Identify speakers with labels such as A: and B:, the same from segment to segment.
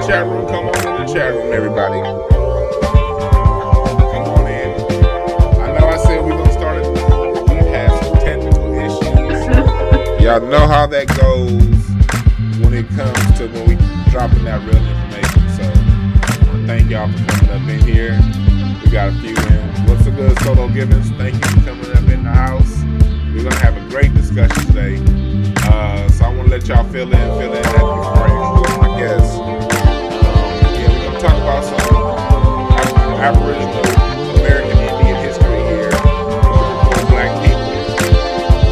A: chat room, come on in the chat room, everybody. Come on in. I know I said we're gonna start it. We've had some technical issues. Y'all know how that goes when it comes to when we dropping that real information. So I want to thank y'all for coming up in here. We got a few in. What's a good solo givens? Thank you for coming up in the house. We're gonna have a great discussion today. So I want to let y'all fill in that before I introduce my guests. We're gonna talk about some Aboriginal American Indian history here for Black people.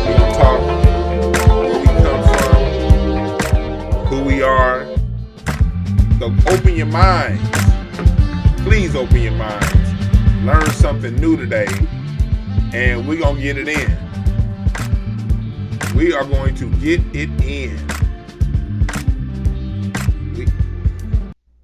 A: We're gonna talk where we come from, who we are. So open your minds. Please open your minds. Learn something new today, and we're gonna get it in. We are going to get it in.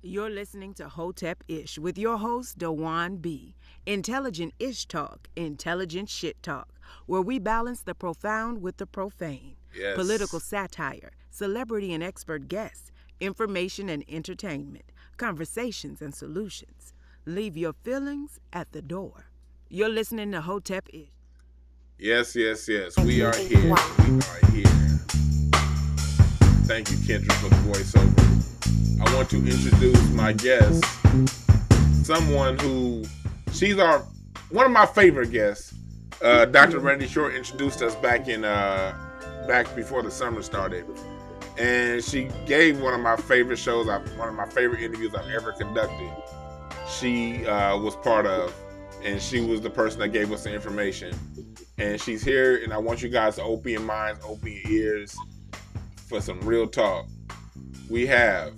B: You're listening to Hotepish with your host, Dwwann B. Intelligent ish talk, intelligent shit talk, where we balance the profound with the profane.
A: Yes.
B: Political satire, celebrity and expert guests, information and entertainment, conversations and solutions. Leave your feelings at the door. You're listening to Hotepish.
A: Yes. We are here. We are here. Thank you, Kendra, for the voiceover. I want to introduce my guest, someone who, one of my favorite guests. Dr. Randy Short introduced us back before the summer started. And she gave one of my favorite shows, one of my favorite interviews I've ever conducted. She was part of, and she was the person that gave us the information. And she's here, and I want you guys to open your minds, open your ears for some real talk. We have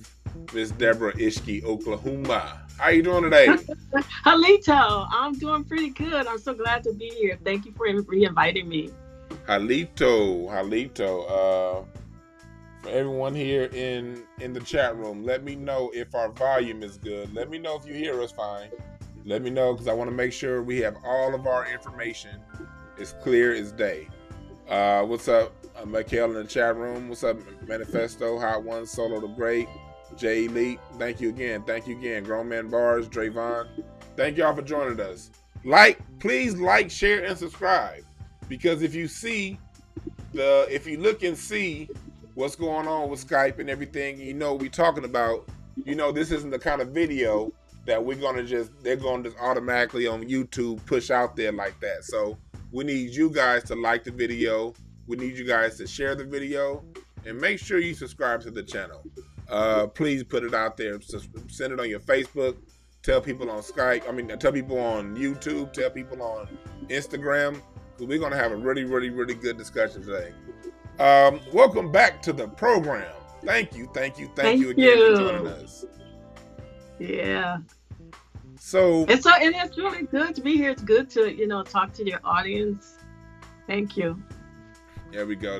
A: Miss Deborah Ishki, Oklahumma. How you doing today?
C: Halito, I'm doing pretty good. I'm so glad to be here. Thank you for re-inviting me.
A: Halito. For everyone here in the chat room, let me know if our volume is good. Let me know if you hear us fine. Let me know, because I want to make sure we have all of our information as clear as day. What's up, Michael in the chat room? What's up, Manifesto, Hot One, Solo the Great, J Elite? Thank you again. Grown Man Bars, Drayvon. Thank y'all for joining us. Please like, share, and subscribe. Because if you look and see what's going on with Skype and everything, you know what we're talking about. You know this isn't the kind of video that they're gonna just automatically on YouTube push out there like that. So we need you guys to like the video. We need you guys to share the video, and make sure you subscribe to the channel. Please put it out there. Send it on your Facebook. Tell people on Skype. Tell people on YouTube. Tell people on Instagram. Because we're gonna have a really, really, really good discussion today. Welcome back to the program. Thank you again for joining us.
C: Yeah.
A: So
C: it's really good to be here. It's good to talk to your audience. Thank you.
A: There we go.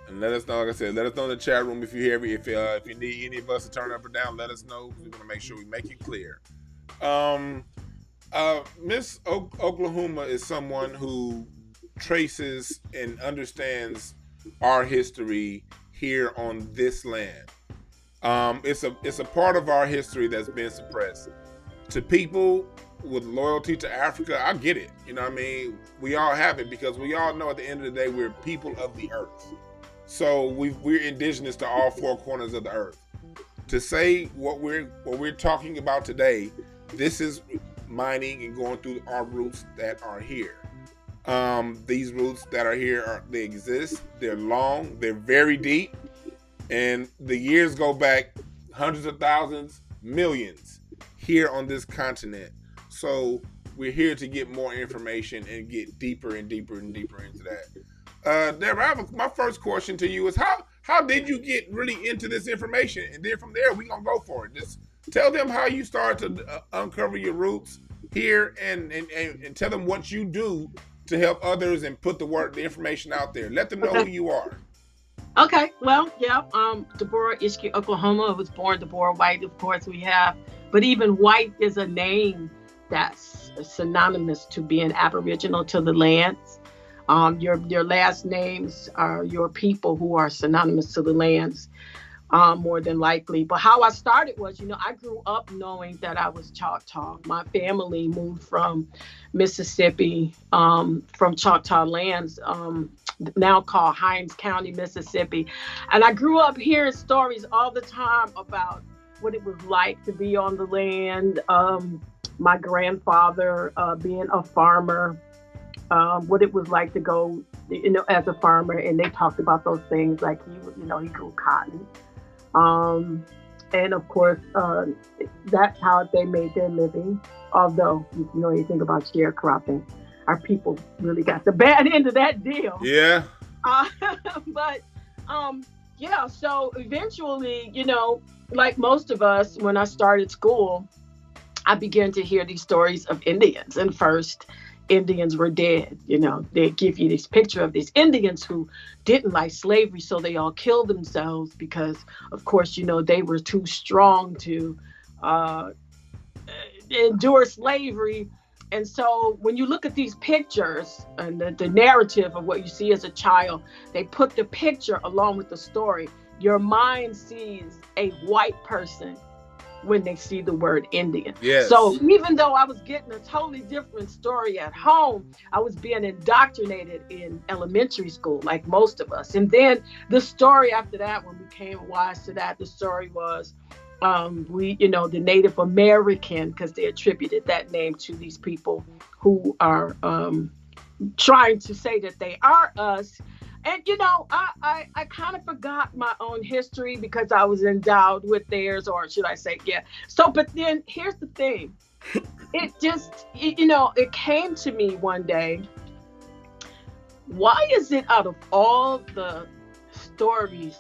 A: And let us know, like I said, let us know in the chat room if you hear me. If you need any of us to turn up or down, let us know. We want to make sure we make it clear. Miss Oklahumma is someone who traces and understands our history here on this land. It's a part of our history that's been suppressed. To people with loyalty to Africa, I get it. You know what I mean? We all have it, because we all know at the end of the day we're people of the earth. So we're indigenous to all four corners of the earth. To say what we're talking about today, this is mining and going through our roots that are here. These roots that are here, they exist. They're long. They're very deep. And the years go back hundreds of thousands, millions here on this continent. So we're here to get more information and get deeper and deeper and deeper into that. Deborah, my first question to you is how did you get really into this information? And then from there, we're going to go for it. Just tell them how you started to uncover your roots here, and tell them what you do to help others and put the information out there. Let them know who you are.
C: Okay, well, yeah, Deborah Ishki, Oklahoma. I was born Deborah White, of course we have. But even White is a name that's synonymous to being Aboriginal to the lands. Your last names are your people who are synonymous to the lands. more than likely. But how I started was, I grew up knowing that I was Choctaw. My family moved from Mississippi, from Choctaw lands, now called Hinds County, Mississippi. And I grew up hearing stories all the time about what it was like to be on the land. My grandfather being a farmer, what it was like to go, as a farmer. And they talked about those things like he grew cotton. And of course, that's how they made their living. Although, you think about sharecropping, our people really got the bad end of that deal.
A: Yeah.
C: But, yeah, so eventually, like most of us, when I started school, I began to hear these stories of Indians. And first, Indians were dead. They give you this picture of these Indians who didn't like slavery, so they all killed themselves because, of course, they were too strong to endure slavery. And so when you look at these pictures and the narrative of what you see as a child, they put the picture along with the story. Your mind sees a white person when they see the word Indian.
A: Yes.
C: So even though I was getting a totally different story at home, I was being indoctrinated in elementary school, like most of us. And then the story after that, when we came wise to that, the story was the Native American, because they attributed that name to these people who are trying to say that they are us. And, I kind of forgot my own history because I was endowed with theirs, or should I say, yeah. So, but then here's the thing. It just, it came to me one day. Why is it out of all the stories,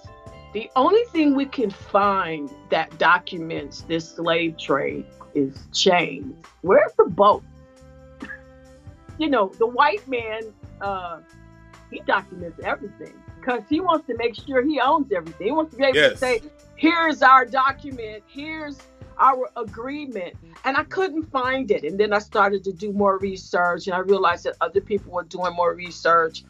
C: the only thing we can find that documents this slave trade is chains? Where's the boat? The white man, he documents everything because he wants to make sure he owns everything. He wants to be able to say, here's our document, here's our agreement. And I couldn't find it. And then I started to do more research, and I realized that other people were doing more research.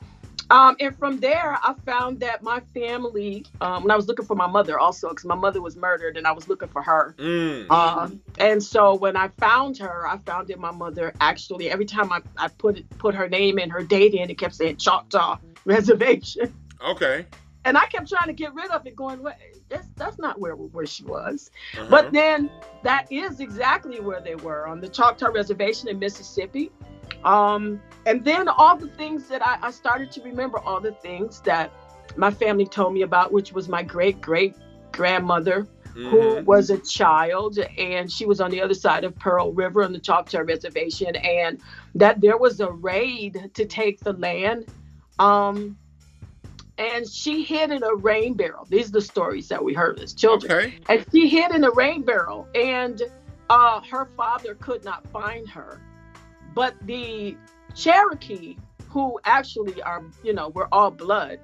C: And from there, I found that my family, when I was looking for my mother also, because my mother was murdered and I was looking for her. And so when I found her, I found that my mother actually, every time I put her name and her date in, it kept saying Choctaw Reservation.
A: Okay.
C: And I kept trying to get rid of it, going, well, that's not where she was. But then that is exactly where they were, on the Choctaw Reservation in Mississippi. And then all the things that I started to remember, all the things that my family told me about, which was my great-great-grandmother, who was a child, and she was on the other side of Pearl River on the Choctaw Reservation, and that there was a raid to take the land. And she hid in a rain barrel. These are the stories that we heard as children.
A: Okay.
C: And she hid in a rain barrel, and her father could not find her. But the Cherokee, who actually are, we're all blood,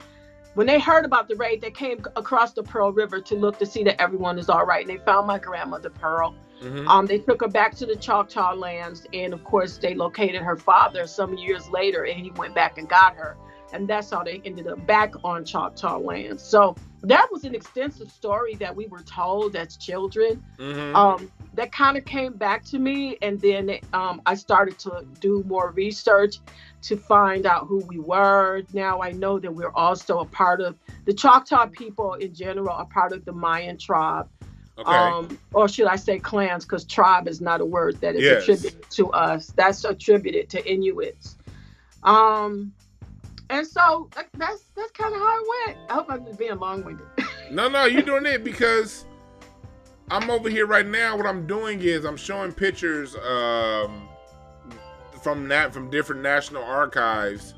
C: when they heard about the raid, they came across the Pearl River to look to see that everyone is all right. And they found my grandmother, Pearl. They took her back to the Choctaw lands. And of course, they located her father some years later, and he went back and got her. And that's how they ended up back on Choctaw lands. So that was an extensive story that we were told as children. That kind of came back to me. And then I started to do more research to find out who we were. Now I know that we're also a part of the Choctaw people in general, a part of the Mayan tribe.
A: Okay.
C: Or should I say clans, because tribe is not a word that is attributed to us. That's attributed to Inuits. And so that's kind of how it went. I hope I'm just being long-winded.
A: No, you're doing it because I'm over here right now. What I'm doing is I'm showing pictures from different national archives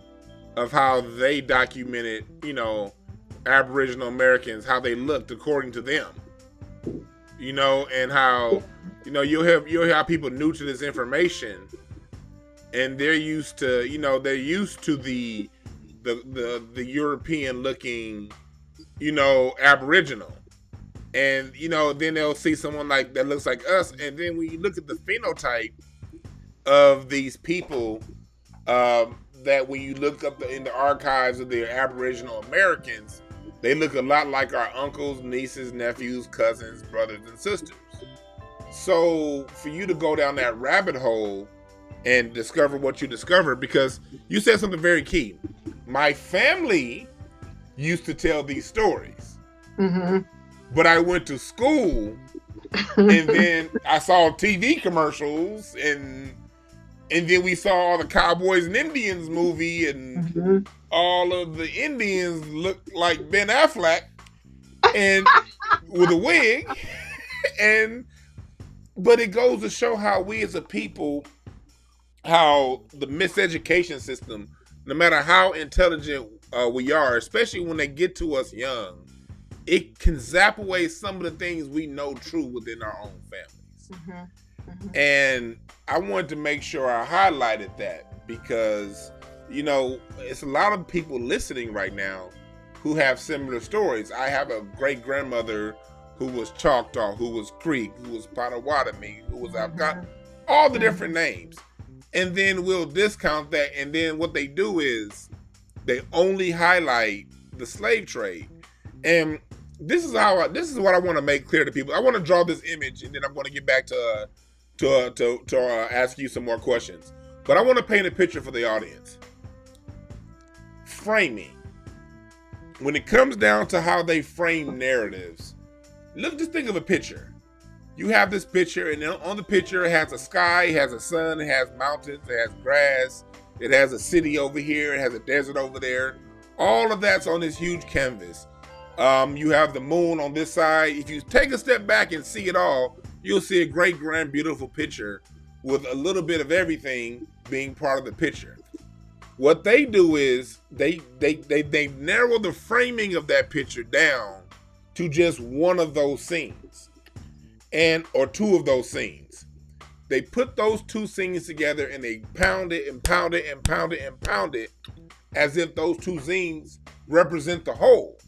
A: of how they documented, Aboriginal Americans, how they looked according to them. And how, you'll have people new to this information, and they're used to, the European looking, Aboriginal. And, then they'll see someone like that looks like us. And then when you look at the phenotype of these people, that when you look up in the archives of the Aboriginal Americans, They look a lot like our uncles, nieces, nephews, cousins, brothers, and sisters. So for you to go down that rabbit hole and discover what you discover, because you said something very key. My family used to tell these stories, but I went to school and then I saw TV commercials and then we saw all the Cowboys and Indians movie and all of the Indians looked like Ben Affleck and with a wig. But it goes to show how we as a people, how the miseducation system, no matter how intelligent we are, especially when they get to us young, it can zap away some of the things we know true within our own families. And I wanted to make sure I highlighted that because, you know, it's a lot of people listening right now who have similar stories. I have a great grandmother who was Choctaw, who was Creek, who was Potawatomi, who was Algonquin, all the different names. And then we'll discount that. And then what they do is they only highlight the slave trade. And this is what I want to make clear to people. I want to draw this image, and then I'm going to get back to ask you some more questions. But I want to paint a picture for the audience. Framing. When it comes down to how they frame narratives, just think of a picture. You have this picture, and on the picture it has a sky, it has a sun, it has mountains, it has grass, it has a city over here, it has a desert over there. All of that's on this huge canvas. You have the moon on this side. If you take a step back and see it all, you'll see a great, grand, beautiful picture with a little bit of everything being part of the picture. What they do is they narrow the framing of that picture down to just one of those scenes or two of those scenes. They put those two scenes together and they pound it and pound it and pound it and pound it as if those two scenes represent the whole.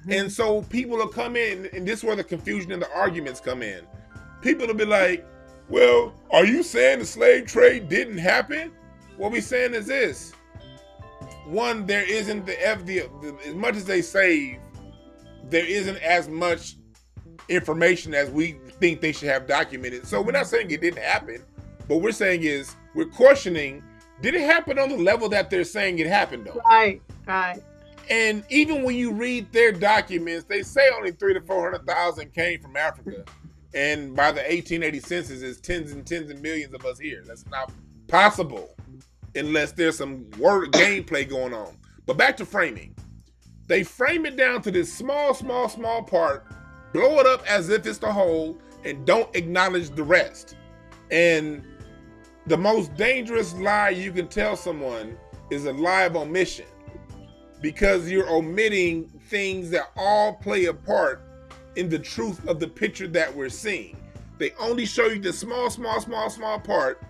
A: And so people will come in, and this is where the confusion and the arguments come in. People will be like, well, are you saying the slave trade didn't happen? What we're saying is this. One, there isn't as much as they save, there isn't as much information as we think they should have documented. So we're not saying it didn't happen. What we're saying is we're questioning, did it happen on the level that they're saying it happened though?
C: Right.
A: And even when you read their documents, they say only 300,000 to 400,000 came from Africa. And by the 1880 census, it's tens and tens of millions of us here. That's not possible unless there's some word gameplay going on. But back to framing. They frame it down to this small part, blow it up as if it's the whole, and don't acknowledge the rest. And the most dangerous lie you can tell someone is a lie of omission, because you're omitting things that all play a part in the truth of the picture that we're seeing. They only show you the small part.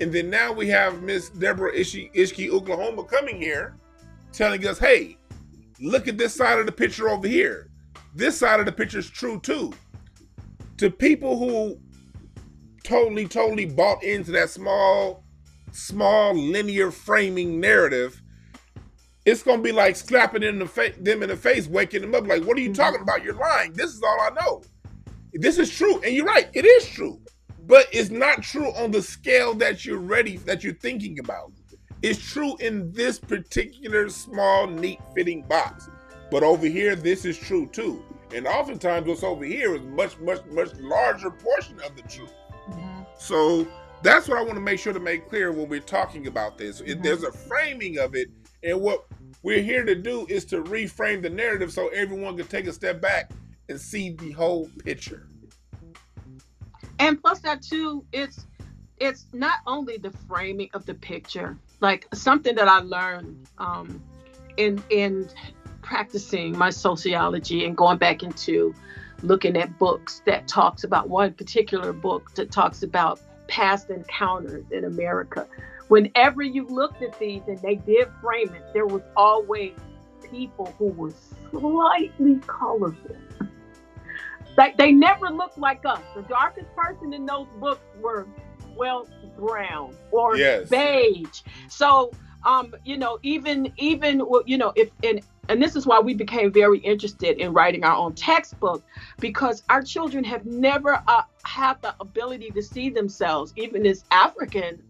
A: And then now we have Miss Deborah Ishki, Oklahumma coming here telling us, hey, look at this side of the picture over here. This side of the picture is true too. To people who totally bought into that small linear framing narrative, it's going to be like slapping them in the face, waking them up like, what are you talking about? You're lying. This is all I know. This is true. And you're right. It is true. But it's not true on the scale that you're thinking about. It's true in this particular small, neat fitting box. But over here, this is true too. And oftentimes what's over here is much larger portion of the truth. So that's what I want to make sure to make clear when we're talking about this. There's a framing of it. And what we're here to do is to reframe the narrative so everyone can take a step back and see the whole picture.
C: And plus that too, it's not only the framing of the picture. Like something that I learned in practicing my sociology and going back into looking at books that talks about one particular book that talks about past encounters in America. Whenever you looked at these and they did frame it, there was always people who were slightly colorful. Like they never looked like us. The darkest person in those books were, well, brown or beige. So, even if And this is why we became very interested in writing our own textbook, because our children have never had the ability to see themselves, even as African.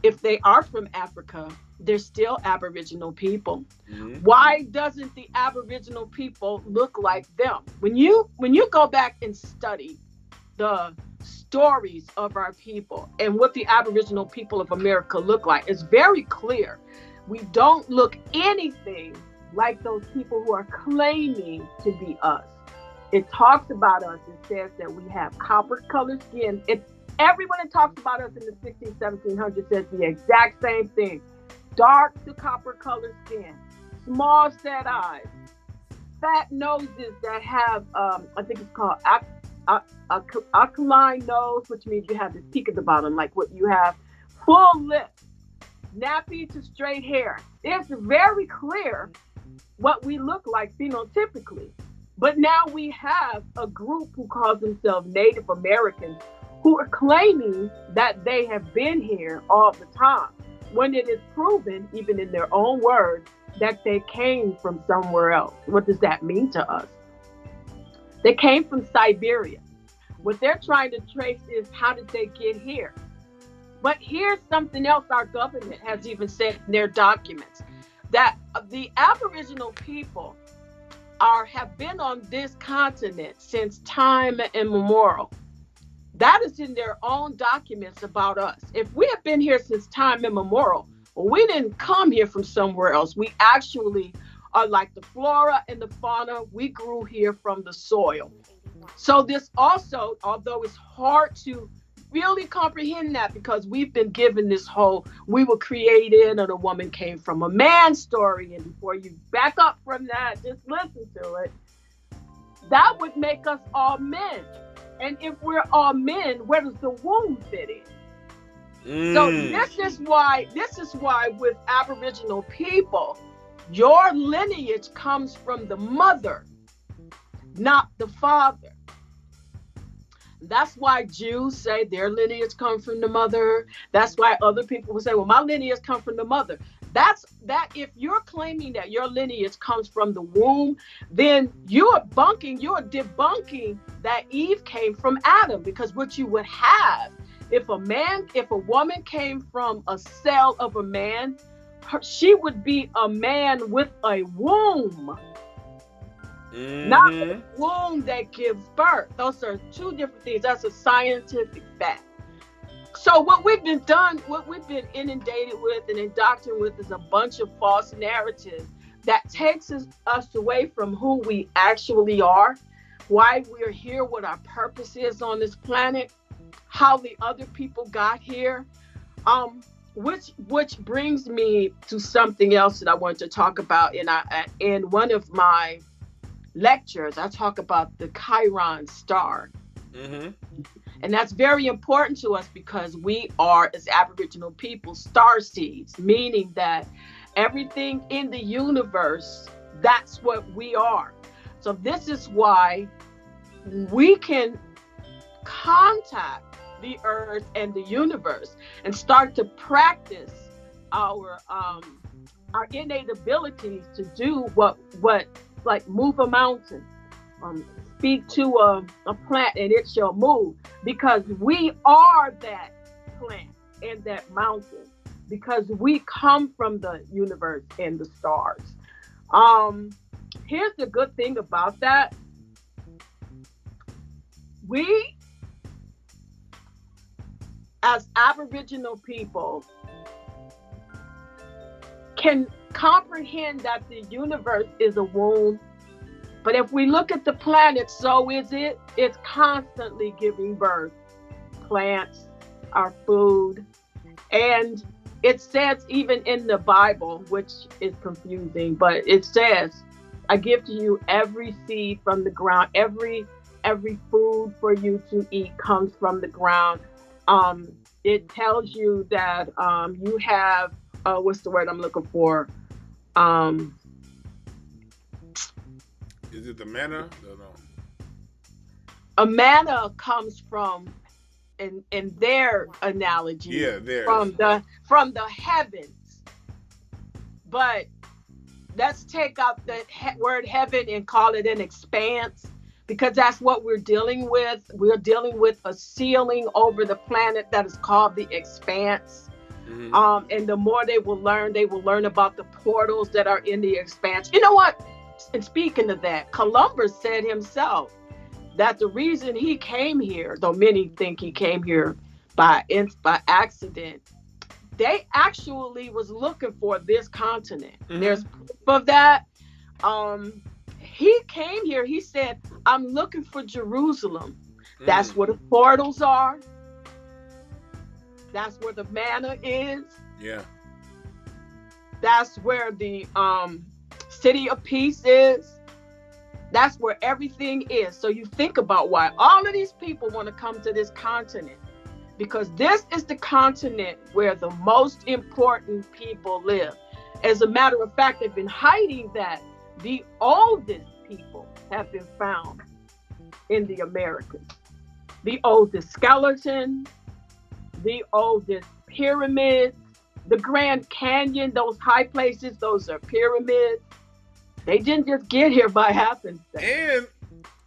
C: If they are from Africa, they're still Aboriginal people. Mm-hmm. Why doesn't the Aboriginal people look like them? When you go back and study the stories of our people and what the Aboriginal people of America look like, it's very clear. We don't look anything like those people who are claiming to be us. It talks about us. It says that we have copper-colored skin. Everyone that talks about us in the 1600s, 1700s says the exact same thing. Dark to copper-colored skin, small set eyes, fat noses that have, I think it's called aquiline nose, which means you have this peak at the bottom, like what you have, full lips, nappy to straight hair. It's very clear what we look like phenotypically. But now we have a group who calls themselves Native Americans who are claiming that they have been here all the time, when it is proven, even in their own words, that they came from somewhere else. What does that mean to us? They came from Siberia. What they're trying to trace is, how did they get here? But here's something else our government has even said in their documents, that the Aboriginal people have been on this continent since time immemorial. That is in their own documents about us. If we have been here since time immemorial, well, we didn't come here from somewhere else. We actually are like the flora and the fauna. We grew here from the soil. So this also, although it's hard to really comprehend that, because we've been given this whole, we were created and a woman came from a man story. And before you back up from that, just listen to it. That would make us all men. And if we're all men, where does the womb fit in? So this is why with Aboriginal people, your lineage comes from the mother, not the father. That's why Jews say their lineage comes from the mother. That's why other people will say, well, my lineage comes from the mother. That if you're claiming that your lineage comes from the womb, then you're debunking that Eve came from Adam, because what you would have, if a woman came from a cell of a man, she would be a man with a womb. Mm-hmm. Not a womb that gives birth. Those are two different things. That's a scientific fact. So what we've been inundated with and indoctrinated with is a bunch of false narratives that takes us away from who we actually are, why we're here, what our purpose is on this planet, how the other people got here. Which brings me to something else that I want to talk about. In one of my lectures, I talk about the Chiron Star. Mm-hmm. And that's very important to us, because we are, as Aboriginal people, star seeds, meaning that everything in the universe, that's what we are. So this is why we can contact the earth and the universe and start to practice our innate abilities to do what like move a mountain, speak to a plant and it shall move, because we are that plant and that mountain, because we come from the universe and the stars. Here's the good thing about that. We, as Aboriginal people, can comprehend that the universe is a womb. But if we look at the planet, so is it. It's constantly giving birth. Plants, our food. And it says, even in the Bible, which is confusing, but it says, I give to you every seed from the ground. Every food for you to eat comes from the ground. It tells you that you have, what's the word I'm looking for?
A: Is it the manna? No.
C: A manna comes from, in their analogy, from the heavens. But let's take out the word heaven and call it an expanse, because that's what we're dealing with. We're dealing with a ceiling over the planet that is called the expanse. And the more they will learn about the portals that are in the expanse. You know what? And speaking of that, Columbus said himself that the reason he came here, though many think he came here by accident, they actually was looking for this continent. There's proof of that. He came here, he said, I'm looking for Jerusalem. That's where the portals are. That's where the manna is.
A: Yeah.
C: That's where the city of peace is. That's where everything is. So you think about why all of these people want to come to this continent, because this is the continent where the most important people live. As a matter of fact, they've been hiding that the oldest people have been found in the Americas. The oldest skeleton, the oldest pyramids, the Grand Canyon, those high places, those are pyramids. They didn't just get here by happenstance.
A: And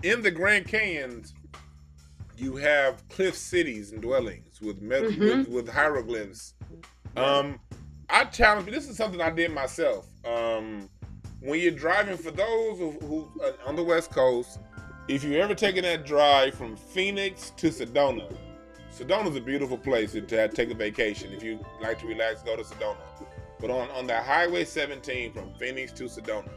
A: in the Grand Canyons, you have cliff cities and dwellings with with hieroglyphs. I challenge you. This is something I did myself. When you're driving, for those who on the West Coast, if you've ever taken that drive from Phoenix to Sedona, Sedona's a beautiful place to take a vacation. If you like to relax, go to Sedona. But on that Highway 17 from Phoenix to Sedona,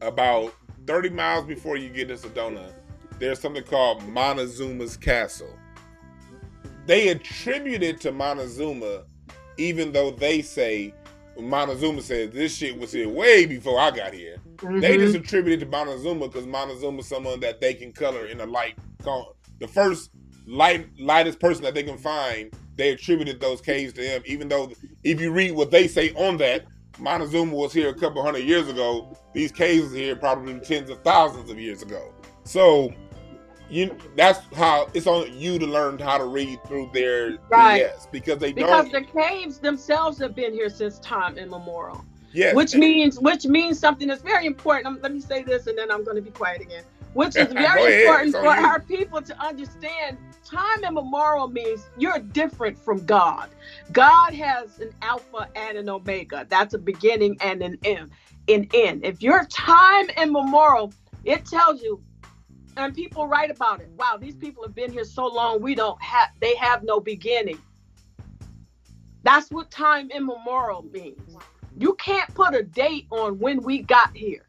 A: about 30 miles before you get to Sedona, there's something called Montezuma's Castle. They attribute it to Montezuma, even though they say, Montezuma says this shit was here way before I got here. They just attribute it to Montezuma because Montezuma's someone that they can color in a light. The first lightest person that they can find, they attributed those caves to him, even though if you read what they say on that, Montezuma was here a couple hundred years ago. These caves were here probably tens of thousands of years ago. So that's how it's on you to learn how to read through their BS, because the caves
C: themselves have been here since time immemorial.
A: Yes.
C: Which means something that's very important. Let me say this and then I'm going to be quiet again. Which is very important for our people to understand. Time immemorial means you're different from God. God has an alpha and an omega. That's a beginning and an end. If you're time immemorial, it tells you, and people write about it. Wow, these people have been here so long, they have no beginning. That's what time immemorial means. You can't put a date on when we got here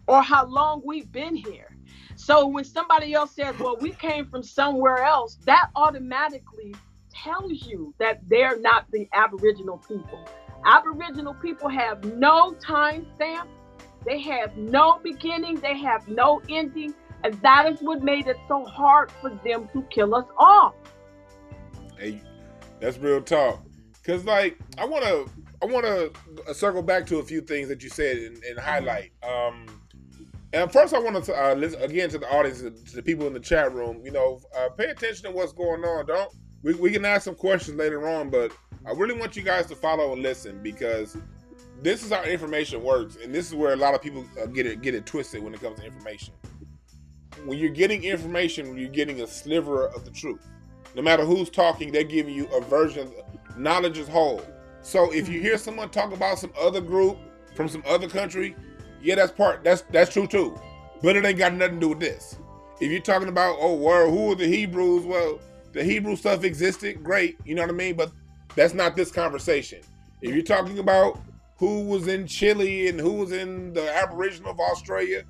C: or how long we've been here. So when somebody else says, well, we came from somewhere else, that automatically tells you that they're not the Aboriginal people. Aboriginal people have no time stamp. They have no beginning. They have no ending. And that is what made it so hard for them to kill us off.
A: Hey, that's real talk. Because, like, I want to circle back to a few things that you said and highlight. And first, I want to listen again to the audience, to the people in the chat room. Pay attention to what's going on. We can ask some questions later on, but I really want you guys to follow and listen, because this is how information works, and this is where a lot of people get it twisted when it comes to information. When you're getting information, you're getting a sliver of the truth. No matter who's talking, they're giving you a version. Knowledge is whole. So if you hear someone talk about some other group from some other country, yeah, that's true too. But it ain't got nothing to do with this. If you're talking about, who are the Hebrews? Well, the Hebrew stuff existed, great, you know what I mean? But that's not this conversation. If you're talking about who was in Chile and who was in the Aboriginal of Australia,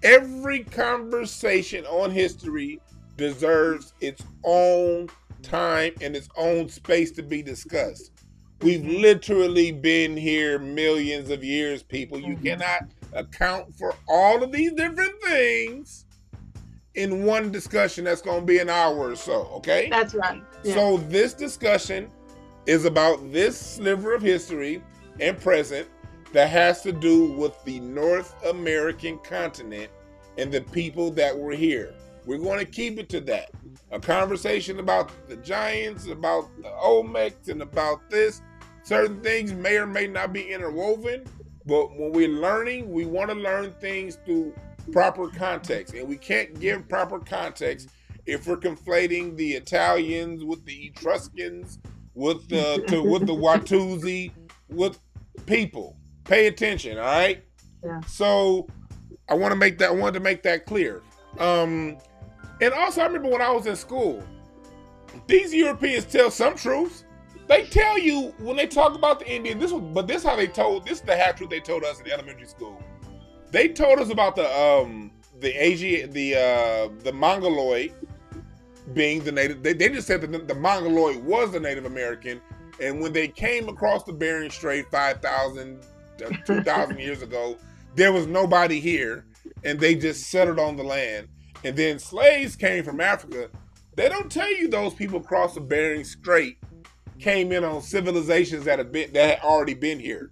A: every conversation on history deserves its own time and its own space to be discussed. We've literally been here millions of years, people. You cannot account for all of these different things in one discussion that's going to be an hour or so, okay?
C: That's right. Yeah.
A: So this discussion is about this sliver of history and present that has to do with the North American continent and the people that were here. We're going to keep it to that. A conversation about the Giants, about the Olmecs, and about this. Certain things may or may not be interwoven, But when we're learning, we want to learn things through proper context. And we can't give proper context if we're conflating the Italians with the Etruscans, with the Watusi, with people. Pay attention, all right?
C: Yeah.
A: So I wanted to make that clear. And also, I remember when I was in school, these Europeans tell some truths. They tell you when they talk about the Indian, this is the half truth they told us in elementary school. They told us about the Mongoloid being the native. They just said that the Mongoloid was the Native American, and when they came across the Bering Strait 5,000, 2,000 years ago, there was nobody here, and they just settled on the land. And then slaves came from Africa. They don't tell you those people across the Bering Strait came in on civilizations that had already been here.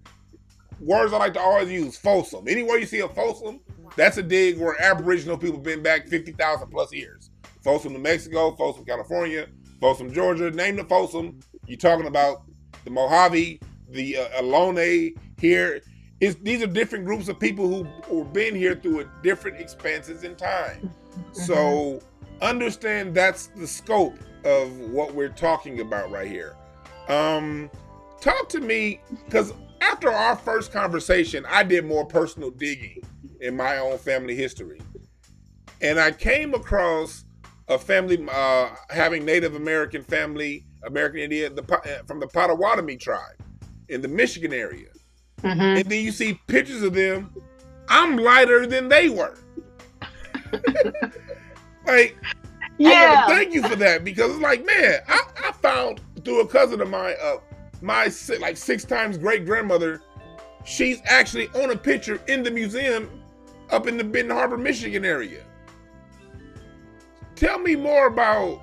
A: Words I like to always use: Folsom. Anywhere you see a Folsom, that's a dig where Aboriginal people been back 50,000 plus years. Folsom, New Mexico, Folsom, California, Folsom, Georgia. Name the Folsom. You're talking about the Mojave, the Ohlone here. These are different groups of people who've been here through different expanses in time. So understand that's the scope of what we're talking about right here. Talk to me, because after our first conversation, I did more personal digging in my own family history. And I came across a family having Native American family, American Indian, from the Potawatomi tribe in the Michigan area. Mm-hmm. And then you see pictures of them. I'm lighter than they were. Like, yeah. I want to thank you for that, because it's like, man, I found through a cousin of mine, my like 6 times great grandmother, she's actually on a picture in the museum up in the Benton Harbor, Michigan area. Tell me more about,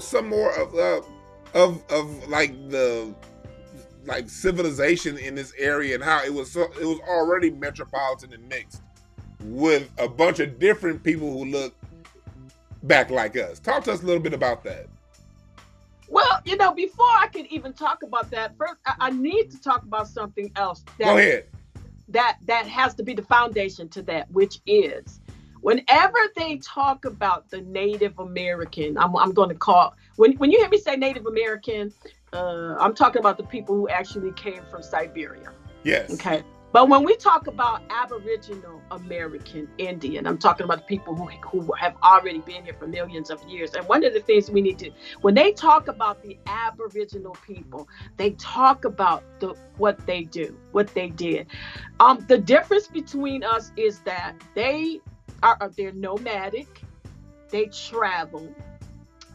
A: some more of like the civilization in this area and how it was already metropolitan and mixed with a bunch of different people who look back like us. Talk to us a little bit about that.
C: Well, before I can even talk about that, first I need to talk about something else.
A: Go ahead.
C: That has to be the foundation to that, which is whenever they talk about the Native American, I'm going to call, when you hear me say Native American, I'm talking about the people who actually came from Siberia.
A: Yes.
C: Okay. But when we talk about Aboriginal American Indian, I'm talking about the people who have already been here for millions of years. And one of the things we need to, when they talk about the Aboriginal people, they talk about what they do, what they did. The difference between us is that they're nomadic, they travel,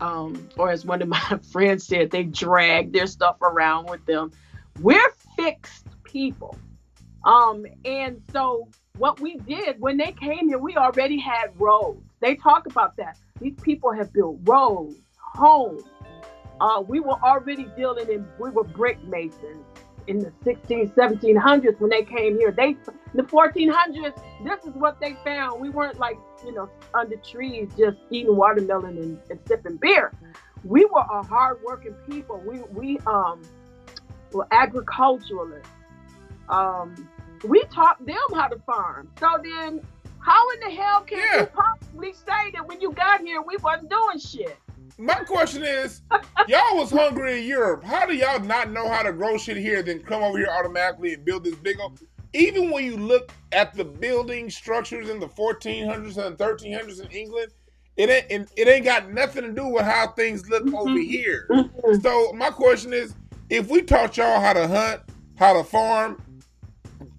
C: or as one of my friends said, they drag their stuff around with them. We're fixed people. And so what we did when they came here, we already had roads. They talk about that. These people have built roads, homes. We were already we were brick masons in the 1700s when they came here. In the 1400s, this is what they found. We weren't like, under trees, just eating watermelon and sipping beer. We were a hardworking people. We were agriculturalists. We taught them how to farm. So then how in the hell can you possibly say that when you got here, we wasn't doing shit?
A: My question is, y'all was hungry in Europe. How do y'all not know how to grow shit here, then come over here automatically and build this big old... Even when you look at the building structures in the 1400s and 1300s in England, it ain't got nothing to do with how things look over here. So my question is, if we taught y'all how to hunt, how to farm,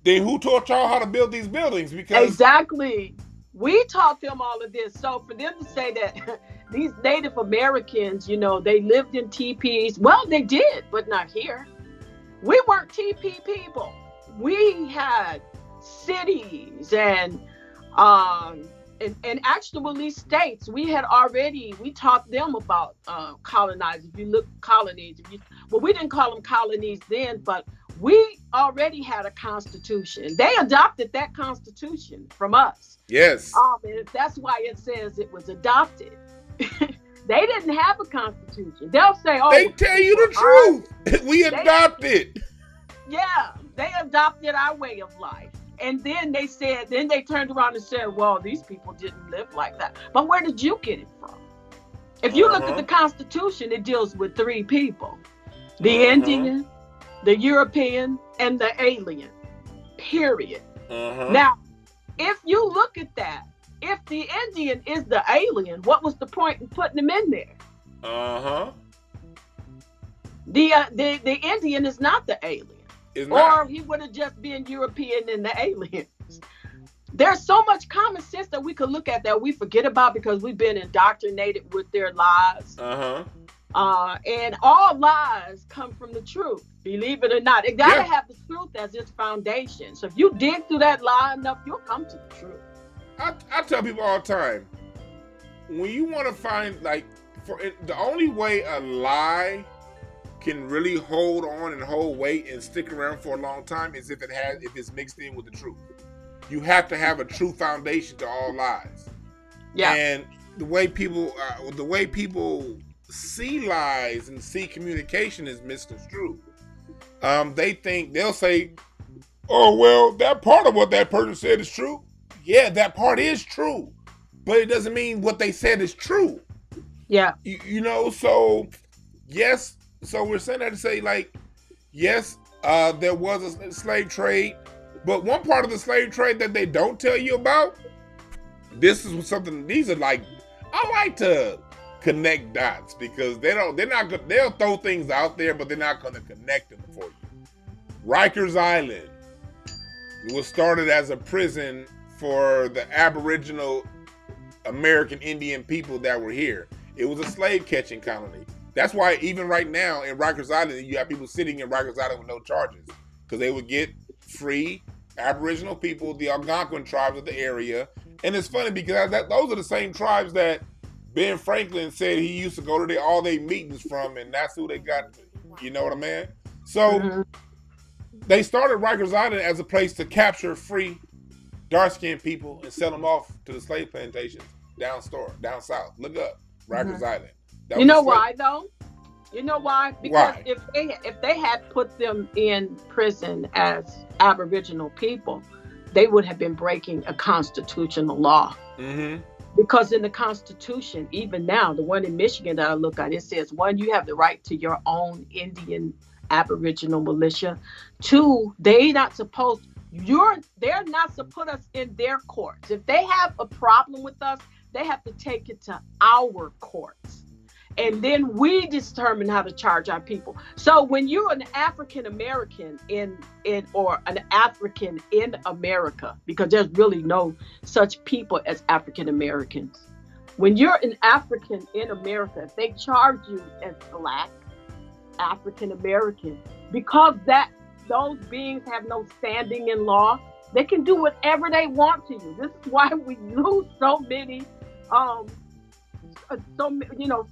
A: then who taught y'all how to build these buildings? Because
C: exactly, we taught them all of this. So for them to say that these Native Americans, they lived in teepees, well, they did, but not here. We weren't teepee people. We had cities and actually states. We taught them about colonizers. If you look colonies, we didn't call them colonies then, but we already had a constitution. They adopted that constitution from us.
A: Yes.
C: And that's why it says it was adopted. They didn't have a constitution. They'll say,
A: they tell you the truth. We adopted.
C: Yeah. They adopted our way of life. And then they turned around and said, well, these people didn't live like that. But where did you get it from? If you look at the Constitution, it deals with 3 people: the Indian, the European, and the alien, period. Now, if you look at that, if the Indian is the alien, what was the point in putting him in there? The Indian is not the alien. Or he would have just been European and the aliens. There's so much common sense that we could look at that we forget about because we've been indoctrinated with their lies. And all lies come from the truth, believe it or not. It got to have the truth as its foundation. So if you dig through that lie enough, you'll come to the truth.
A: I tell people all the time, when you want to find, like, the only way a lie can really hold on and hold weight and stick around for a long time is if it's mixed in with the truth. You have to have a true foundation to all lies. Yeah. And the way people see lies and see communication is misconstrued. They'll say, "Oh well, that part of what that person said is true." Yeah, that part is true, but it doesn't mean what they said is true.
C: Yeah.
A: So yes. So we're saying that to say, like, yes, there was a slave trade, but one part of the slave trade that they don't tell you about, these are like, I like to connect dots because they'll throw things out there, but they're not going to connect them for you. Rikers Island was started as a prison for the Aboriginal American Indian people that were here. It was a slave catching colony. That's why even right now in Rikers Island, you have people sitting in Rikers Island with no charges because they would get free Aboriginal people, the Algonquin tribes of the area. And it's funny because those are the same tribes that Ben Franklin said he used to go to all their meetings from, and that's who they got. You know what I mean? So they started Rikers Island as a place to capture free dark-skinned people and sell them off to the slave plantations down south. Look up Rikers Island.
C: You know why though? You know why? Because if they had put them in prison as Aboriginal people, they would have been breaking a constitutional law. Because in the Constitution, even now, the one in Michigan that I look at, it says, 1, you have the right to your own Indian Aboriginal militia. 2, they're not supposed to put us in their courts. If they have a problem with us, they have to take it to our courts. And then we determine how to charge our people. So when you're an African American or an African in America, because there's really no such people as African Americans. When you're an African in America, if they charge you as Black, African American, because those beings have no standing in law, they can do whatever they want to you. This is why we lose so many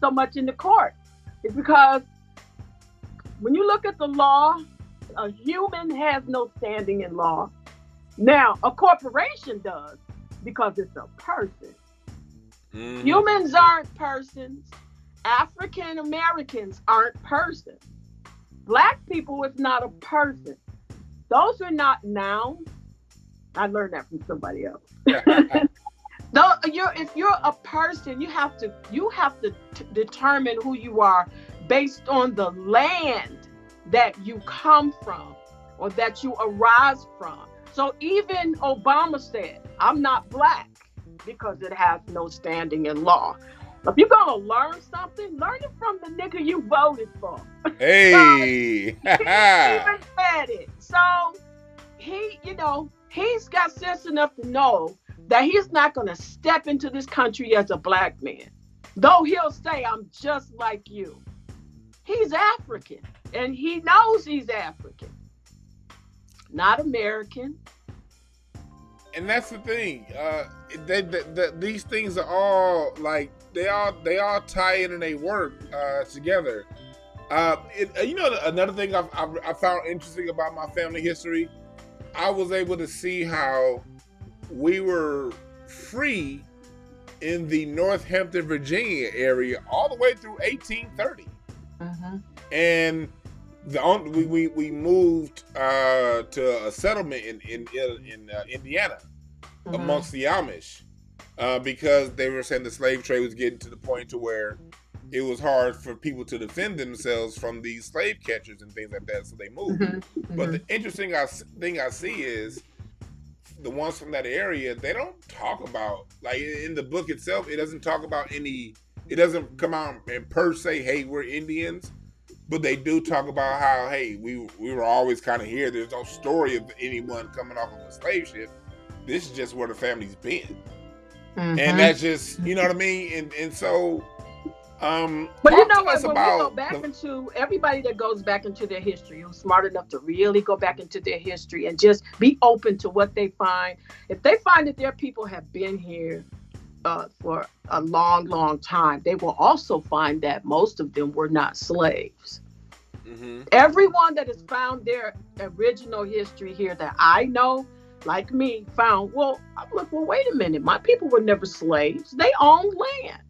C: so much in the court. It's because when you look at the law, a human has no standing in law. Now, a corporation does because it's a person. Humans aren't persons. African Americans aren't persons. Black people is not a person. Those are not nouns. I learned that from somebody else. If you're a person, you have to determine who you are based on the land that you come from or that you arise from. So even Obama said, "I'm not Black," because it has no standing in law. If you're gonna learn something, learn it from the nigga you voted for.
A: Hey,
C: he even said it. So he's got sense enough to know that he's not going to step into this country as a Black man. Though he'll say, "I'm just like you." He's African, and he knows he's African, not American.
A: And that's the thing. These things are all like they all tie in and they work together. Another thing I found interesting about my family history, I was able to see how we were free in the Northampton, Virginia area all the way through 1830. And we moved to a settlement in Indiana amongst the Amish because they were saying the slave trade was getting to the point to where it was hard for people to defend themselves from these slave catchers and things like that, so they moved. But the interesting thing I see is the ones from that area, they don't talk about, like in the book itself, it doesn't talk about any, it doesn't come out and per se, hey, we're Indians, but they do talk about how, hey, we were always kind of here. There's no story of anyone coming off of a slave ship. This is just where the family's been. And that's just, you know what I mean? And so,
C: but you know what, when we go back into, everybody that goes back into their history, who's smart enough to really go back into their history and just be open to what they find, if they find that their people have been here for a long time, they will also find that most of them were not slaves. Everyone that has found their original history here that I know, like me, found, well, I'm like, well, wait a minute, my people were never slaves. They owned land.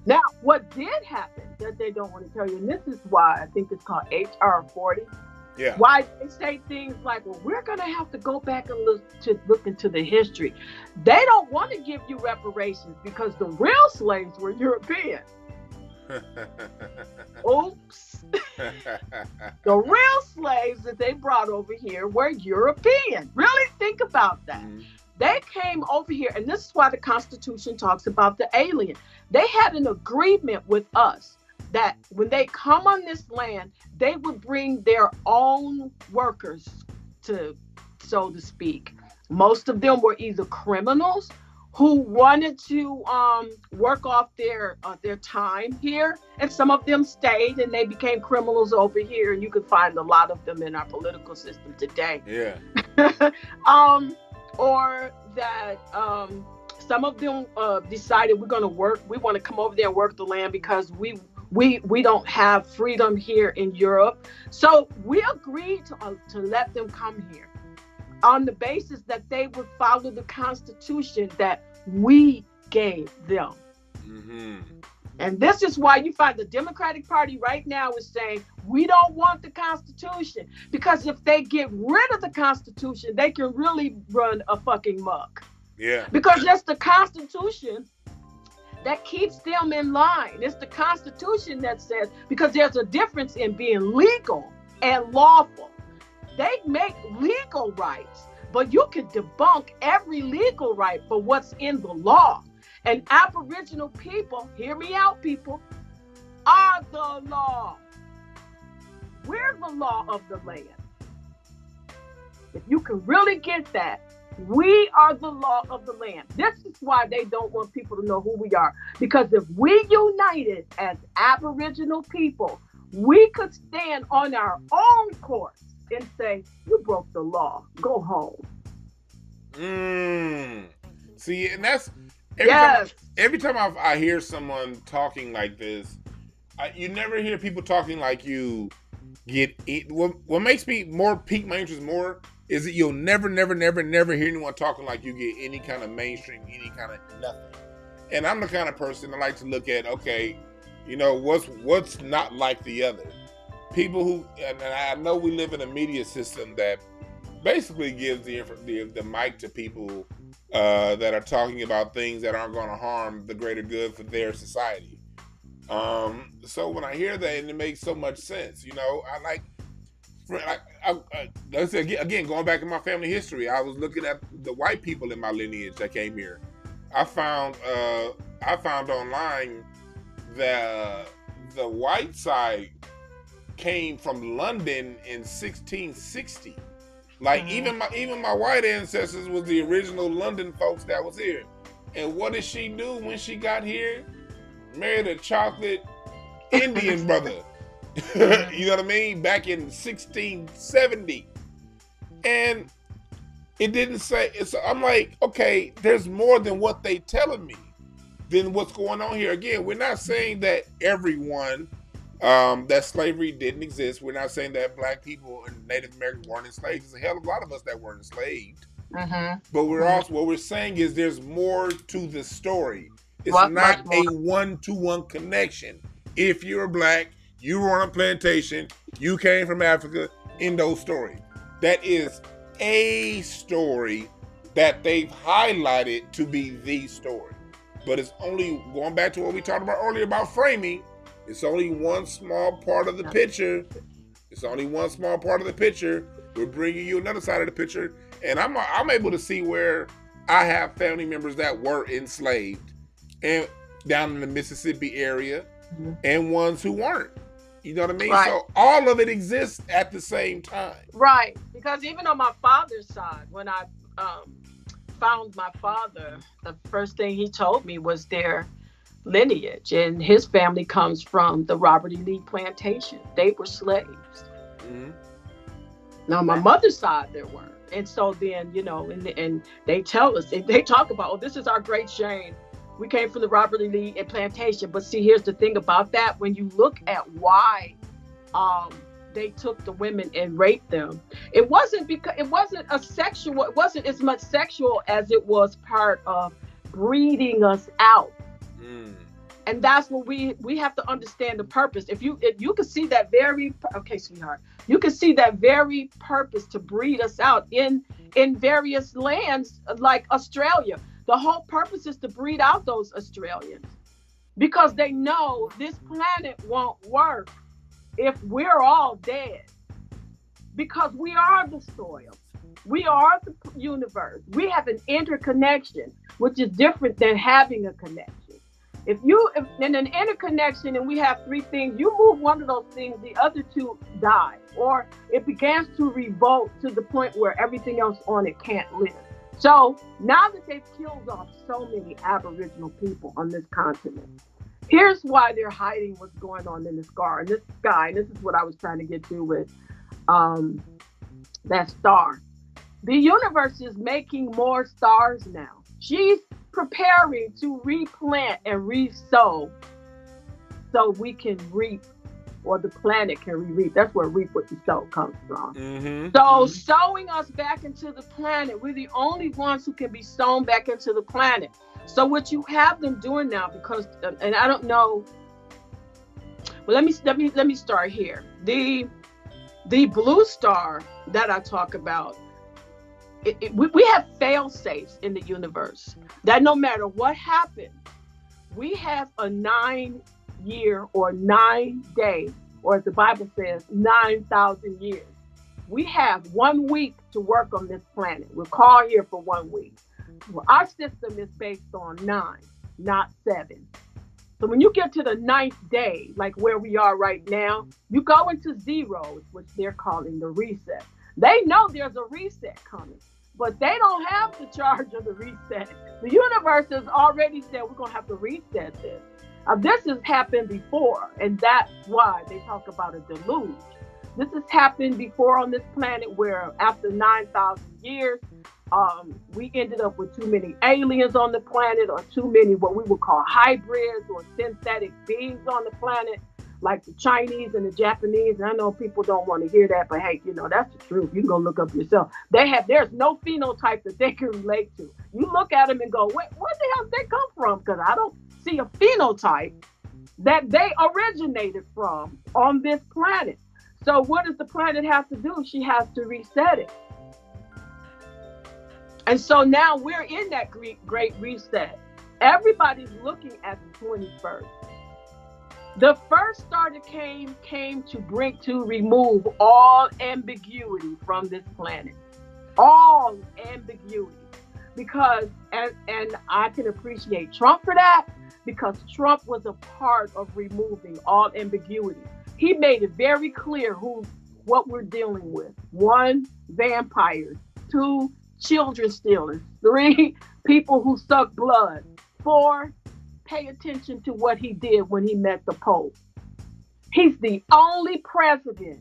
C: Now, what did happen that they don't want to tell you, and this is why I think it's called HR 40.
A: Yeah.
C: Why they say things like, well, we're going to have to go back and look into the history. They don't want to give you reparations because the real slaves were European. Oops. The real slaves that they brought over here were European. Really think about that. They came over here, and this is why the Constitution talks about the alien. They had an agreement with us that when they come on this land, they would bring their own workers to, so to speak. Most of them were either criminals who wanted to work off their time here, and some of them stayed and they became criminals over here, and you can find a lot of them in our political system today.
A: Yeah.
C: Or that some of them decided we want to come over there and work the land because we don't have freedom here in Europe. So we agreed to let them come here on the basis that they would follow the Constitution that we gave them. And this is why you find the Democratic Party right now is saying, we don't want the Constitution, because if they get rid of the Constitution, they can really run a fucking muck.
A: Yeah.
C: Because it's the Constitution that keeps them in line. It's the Constitution that says, because there's a difference in being legal and lawful. They make legal rights, but you can debunk every legal right for what's in the law. And Aboriginal people, hear me out, people, are the law. We're the law of the land. If you can really get that, we are the law of the land. This is why they don't want people to know who we are. Because if we united as Aboriginal people, we could stand on our own course and say, you broke the law, go home.
A: See, and that's every time I hear someone talking like this, you never hear people talking like you get it. What makes me pique my interest more is that you'll never hear anyone talking like you get any kind of mainstream, any kind of nothing. And I'm the kind of person that like to look at, okay, you know, what's not like the other. People who, and I know we live in a media system that basically gives the mic to people that are talking about things that aren't going to harm the greater good for their society. So when I hear that, and it makes so much sense, you know, let's say again, going back in my family history, I was looking at the white people in my lineage that came here. I found online that the white side came from London in 1660. Like even my white ancestors was the original London folks that was here. And what did she do when she got here? Married a chocolate Indian brother. You know what I mean? Back in 1670. And it didn't say, I'm like, okay, there's more than what they telling me than what's going on here. Again, we're not saying that everyone, that slavery didn't exist. We're not saying that black people and Native Americans weren't enslaved. There's a hell of a lot of us that weren't enslaved. But what we're saying is there's more to the story. It's not a one-to-one connection. If you're black, You were on a plantation. You came from Africa. End of story. That is a story that they've highlighted to be the story. But it's only, going back to what we talked about earlier about framing, it's only one small part of the picture. It's only one small part of the picture. We're bringing you another side of the picture. And I'm able to see where I have family members that were enslaved and down in the Mississippi area, and ones who weren't. You know what I mean? Right. So all of it exists at the same time.
C: Right. Because even on my father's side, when I found my father, the first thing he told me was their lineage, and his family comes from the Robert E. Lee plantation. They were slaves. Mm-hmm. Now, my mother's side, there weren't. And so then, you know, and they tell us, they talk about, oh, this is our great shame. We came from the Robert E. Lee and plantation. But see, here's the thing about that. When you look at why they took the women and raped them, it wasn't as much sexual as it was part of breeding us out. And that's what we have to understand the purpose. If you can see that sweetheart, you can see that very purpose to breed us out in various lands like Australia. The whole purpose is to breed out those Australians, because they know this planet won't work if we're all dead, because we are the soil. We are the universe. We have an interconnection, which is different than having a connection. If in an interconnection and we have three things, you move one of those things, the other two die, or it begins to revolt to the point where everything else on it can't live. So now that they've killed off so many Aboriginal people on this continent, here's why they're hiding what's going on in the sky. And this is what I was trying to get to with that star. The universe is making more stars now. She's preparing to replant and re-sow so we can reap, or the planet can reap. That's where reap with the sow comes from. Mm-hmm. So sowing us back into the planet, we're the only ones who can be sown back into the planet. So what you have them doing now, because, and I don't know, well, let me start here. The blue star that I talk about, we have fail-safes in the universe that no matter what happens, we have a 9-year or 9-day, or as the Bible says, 9,000 years. We have 1 week to work on this planet. We're called here for 1 week. Well, our system is based on 9, not 7. So when you get to the 9th day, like where we are right now, you go into zeros, which they're calling the reset. They know there's a reset coming, but they don't have the charge of the reset. The universe has already said we're going to have to reset this. This has happened before, and that's why they talk about a deluge. This has happened before on this planet, where after 9,000 years, we ended up with too many aliens on the planet, or too many what we would call hybrids or synthetic beings on the planet, like the Chinese and the Japanese. And I know people don't want to hear that, but hey, you know, that's the truth. You can go look up yourself. There's no phenotype that they can relate to. You look at them and go, where the hell did they come from? Because I don't see a phenotype that they originated from on this planet. So what does the planet have to do? She has to reset it. And so now we're in that great reset. Everybody's looking at the 21st. The first star that came to remove all ambiguity from this planet. All ambiguity. Because, and I can appreciate Trump for that, because Trump was a part of removing all ambiguity. He made it very clear what we're dealing with. 1, vampires. 2, children stealers. 3, people who suck blood. 4, pay attention to what he did when he met the Pope. He's the only president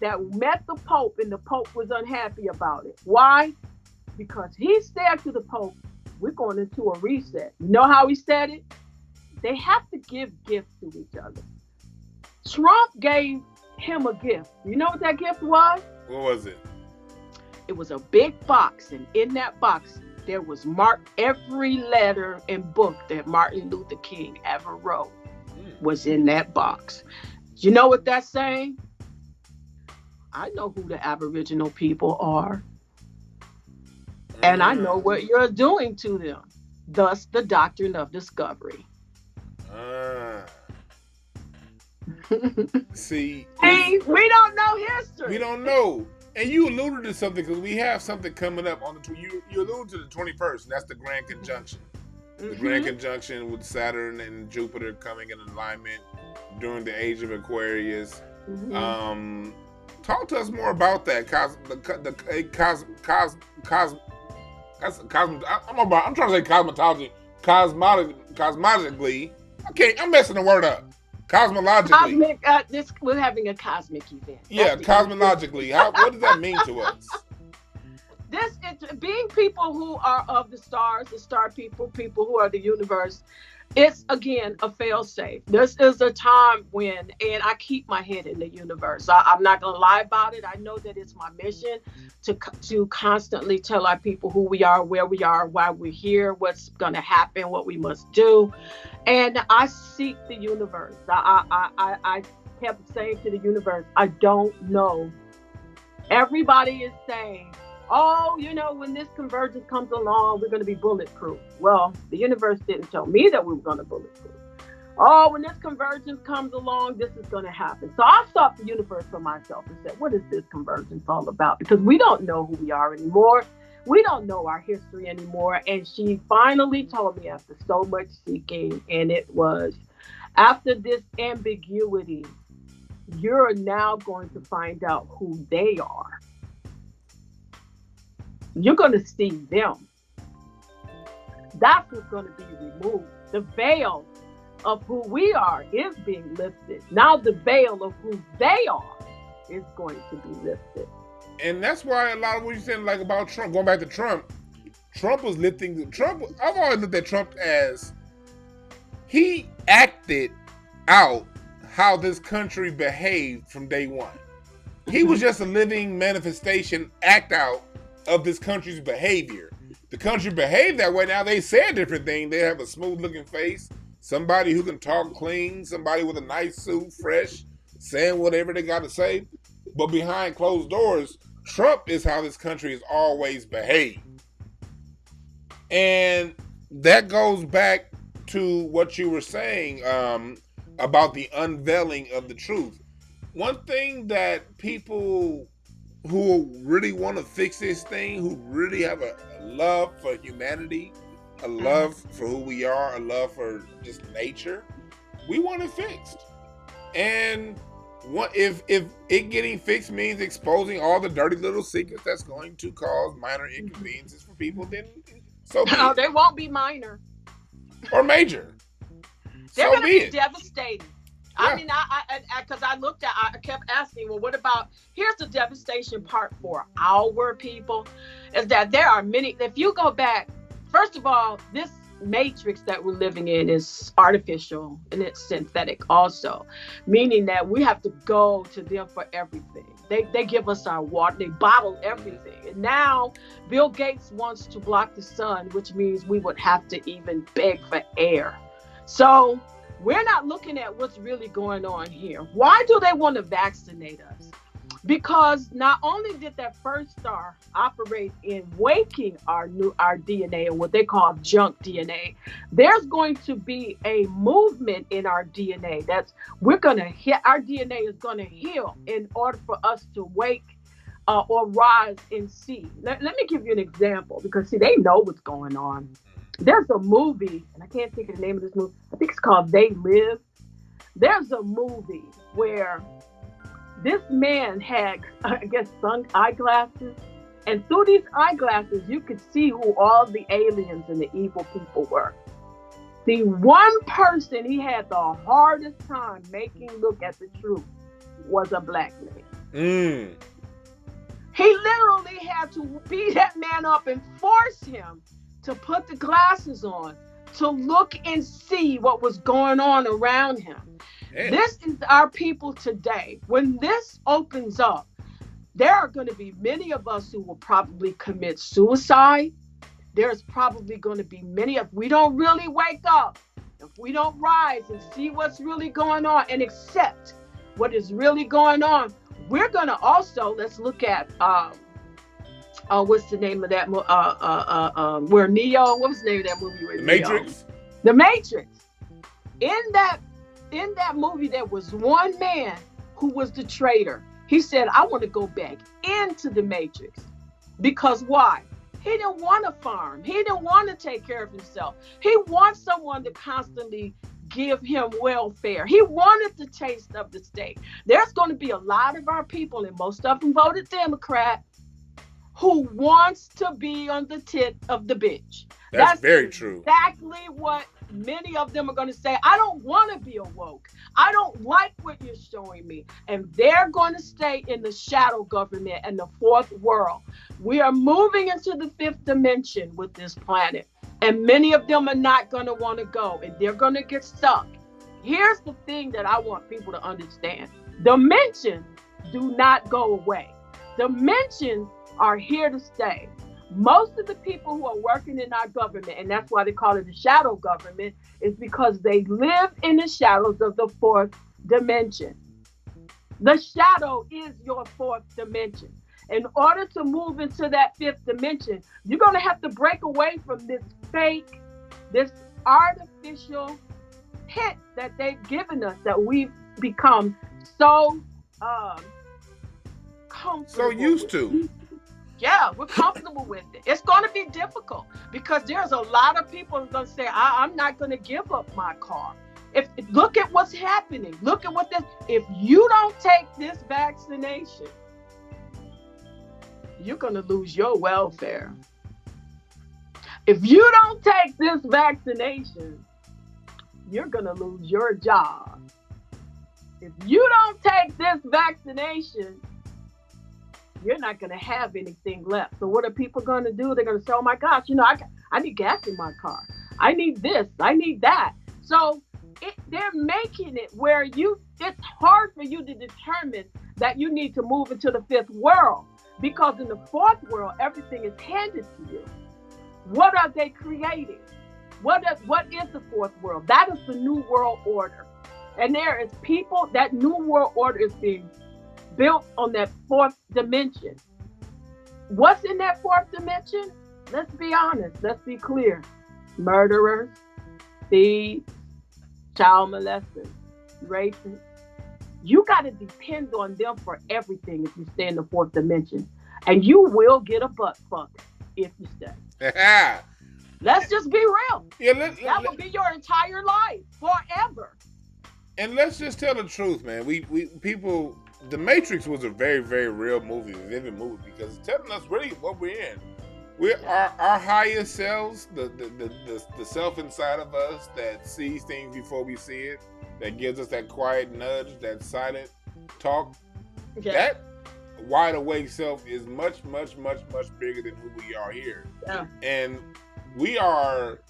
C: that met the Pope, and the Pope was unhappy about it. Why? Because he said to the Pope, we're going into a reset. You know how he said it? They have to give gifts to each other. Trump gave him a gift. You know what that gift was?
A: What was it?
C: It was a big box, and in that box, there was marked every letter and book that Martin Luther King ever wrote was in that box. You know what that's saying? I know who the Aboriginal people are. And I know what you're doing to them. Thus, the doctrine of discovery.
A: See,
C: we don't know history.
A: We don't know. And you alluded to something because we have something coming up on the you alluded to the 21st, and that's the Grand Conjunction. The Grand Conjunction with Saturn and Jupiter coming in alignment during the age of Aquarius. Talk to us more about that. I'm trying to say cosmetology. Cosmologically. I'm messing the word up. Cosmologically.
C: We're having a cosmic event.
A: Yeah, cosmologically. What does that mean to us?
C: Being people who are of the stars, the star people who are the universe, it's again a fail-safe. This is a time when, and I keep my head in the universe. I'm not gonna lie about it. I know that it's my mission to constantly tell our people who we are, where we are, why we're here, what's gonna happen, what we must do. And I seek the universe. I kept saying to the universe, I don't know. Everybody is saying, oh, when this convergence comes along, we're going to be bulletproof. Well, the universe didn't tell me that we were going to bulletproof. Oh, when this convergence comes along, this is going to happen. So I sought the universe for myself and said, what is this convergence all about? Because we don't know who we are anymore. We don't know our history anymore. And she finally told me after so much seeking, and it was, after this ambiguity, you're now going to find out who they are. You're going to see them. That's what's going to be removed. The veil of who we are is being lifted. Now the veil of who they are is going to be lifted.
A: And that's why a lot of what you're saying, like about Trump, going back to Trump was lifting. I've always looked at Trump as he acted out how this country behaved from day one. He was just a living manifestation, act out of this country's behavior. The country behaved that way. Now they say a different thing. They have a smooth looking face, somebody who can talk clean, somebody with a nice suit, fresh, saying whatever they got to say. But behind closed doors, Trump is how this country has always behaved. And that goes back to what you were saying about the unveiling of the truth. One thing that people who really want to fix this thing, who really have a love for humanity, a love for who we are, a love for just nature, we want it fixed. And if it getting fixed means exposing all the dirty little secrets that's going to cause minor inconveniences for people, then so be it.
C: They won't be minor.
A: Or major.
C: They're
A: so
C: going to be devastating. Yeah. I mean, I kept asking, well, what about, here's the devastation part for our people, is that there are many, if you go back, first of all, this matrix that we're living in is artificial and it's synthetic also, meaning that we have to go to them for everything. They give us our water, they bottle everything. And now Bill Gates wants to block the sun, which means we would have to even beg for air. So we're not looking at what's really going on here. Why do they want to vaccinate us? Because not only did that first star operate in waking our DNA, or what they call junk DNA, there's going to be a movement in our DNA. Our DNA is going to heal in order for us to wake or rise and see. Let me give you an example, because see, they know what's going on. There's a movie, and I can't think of the name of this movie. I think it's called They Live. There's a movie where this man had, I guess, sun eyeglasses. And through these eyeglasses, you could see who all the aliens and the evil people were. The one person he had the hardest time making look at the truth was a black man. He literally had to beat that man up and force him to put the glasses on, to look and see what was going on around him. Damn. This is our people today. When this opens up, there are going to be many of us who will probably commit suicide. There's probably going to be many, if we don't really wake up, if we don't rise and see what's really going on and accept what is really going on. We're going to also, let's look at, what's the name of that? Where Neo, what was the name of that movie? Where
A: The
C: Neo?
A: Matrix.
C: The Matrix. In that movie, there was one man who was the traitor. He said, I want to go back into the Matrix. Because why? He didn't want to farm. He didn't want to take care of himself. He wants someone to constantly give him welfare. He wanted the taste of the state. There's going to be a lot of our people, and most of them voted Democrat, who wants to be on the tip of the bench.
A: That's very true.
C: Exactly what many of them are going to say. I don't want to be awoke. I don't like what you're showing me. And they're going to stay in the shadow government and the fourth world. We are moving into the fifth dimension with this planet. And many of them are not going to want to go, and they're going to get stuck. Here's the thing that I want people to understand. Dimensions do not go away. Dimensions are here to stay. Most of the people who are working in our government, and that's why they call it the shadow government, is because they live in the shadows of the fourth dimension. The shadow is your fourth dimension. In order to move into that fifth dimension, you're going to have to break away from this fake, this artificial hit that they've given us, that we've become so comfortable,
A: so used to.
C: Yeah, we're comfortable with it. It's going to be difficult because there's a lot of people who are going to say, I'm not going to give up my car. Look at what's happening. Look at what this. If you don't take this vaccination, you're going to lose your welfare. If you don't take this vaccination, you're going to lose your job. If you don't take this vaccination, you're not going to have anything left. So what are people going to do? They're going to say, oh my gosh, I need gas in my car. I need this. I need that. So they're making it where it's hard for you to determine that you need to move into the fifth world, because in the fourth world, everything is handed to you. What are they creating? What is the fourth world? That is the new world order. And there is people, that new world order is being built on that fourth dimension. What's in that fourth dimension? Let's be honest. Let's be clear. Murderers, thieves, child molesters, rapists. You got to depend on them for everything if you stay in the fourth dimension. And you will get a butt fuck if you stay. Let's just be real. Yeah, that will be your entire life forever.
A: And let's just tell the truth, man. We people. The Matrix was a very, very real movie, a vivid movie, because it's telling us really what we're in. We're our higher selves, the self inside of us that sees things before we see it, that gives us that quiet nudge, that silent talk. Okay. That wide awake self is much, much, much, much bigger than who we are here. Yeah. And we are,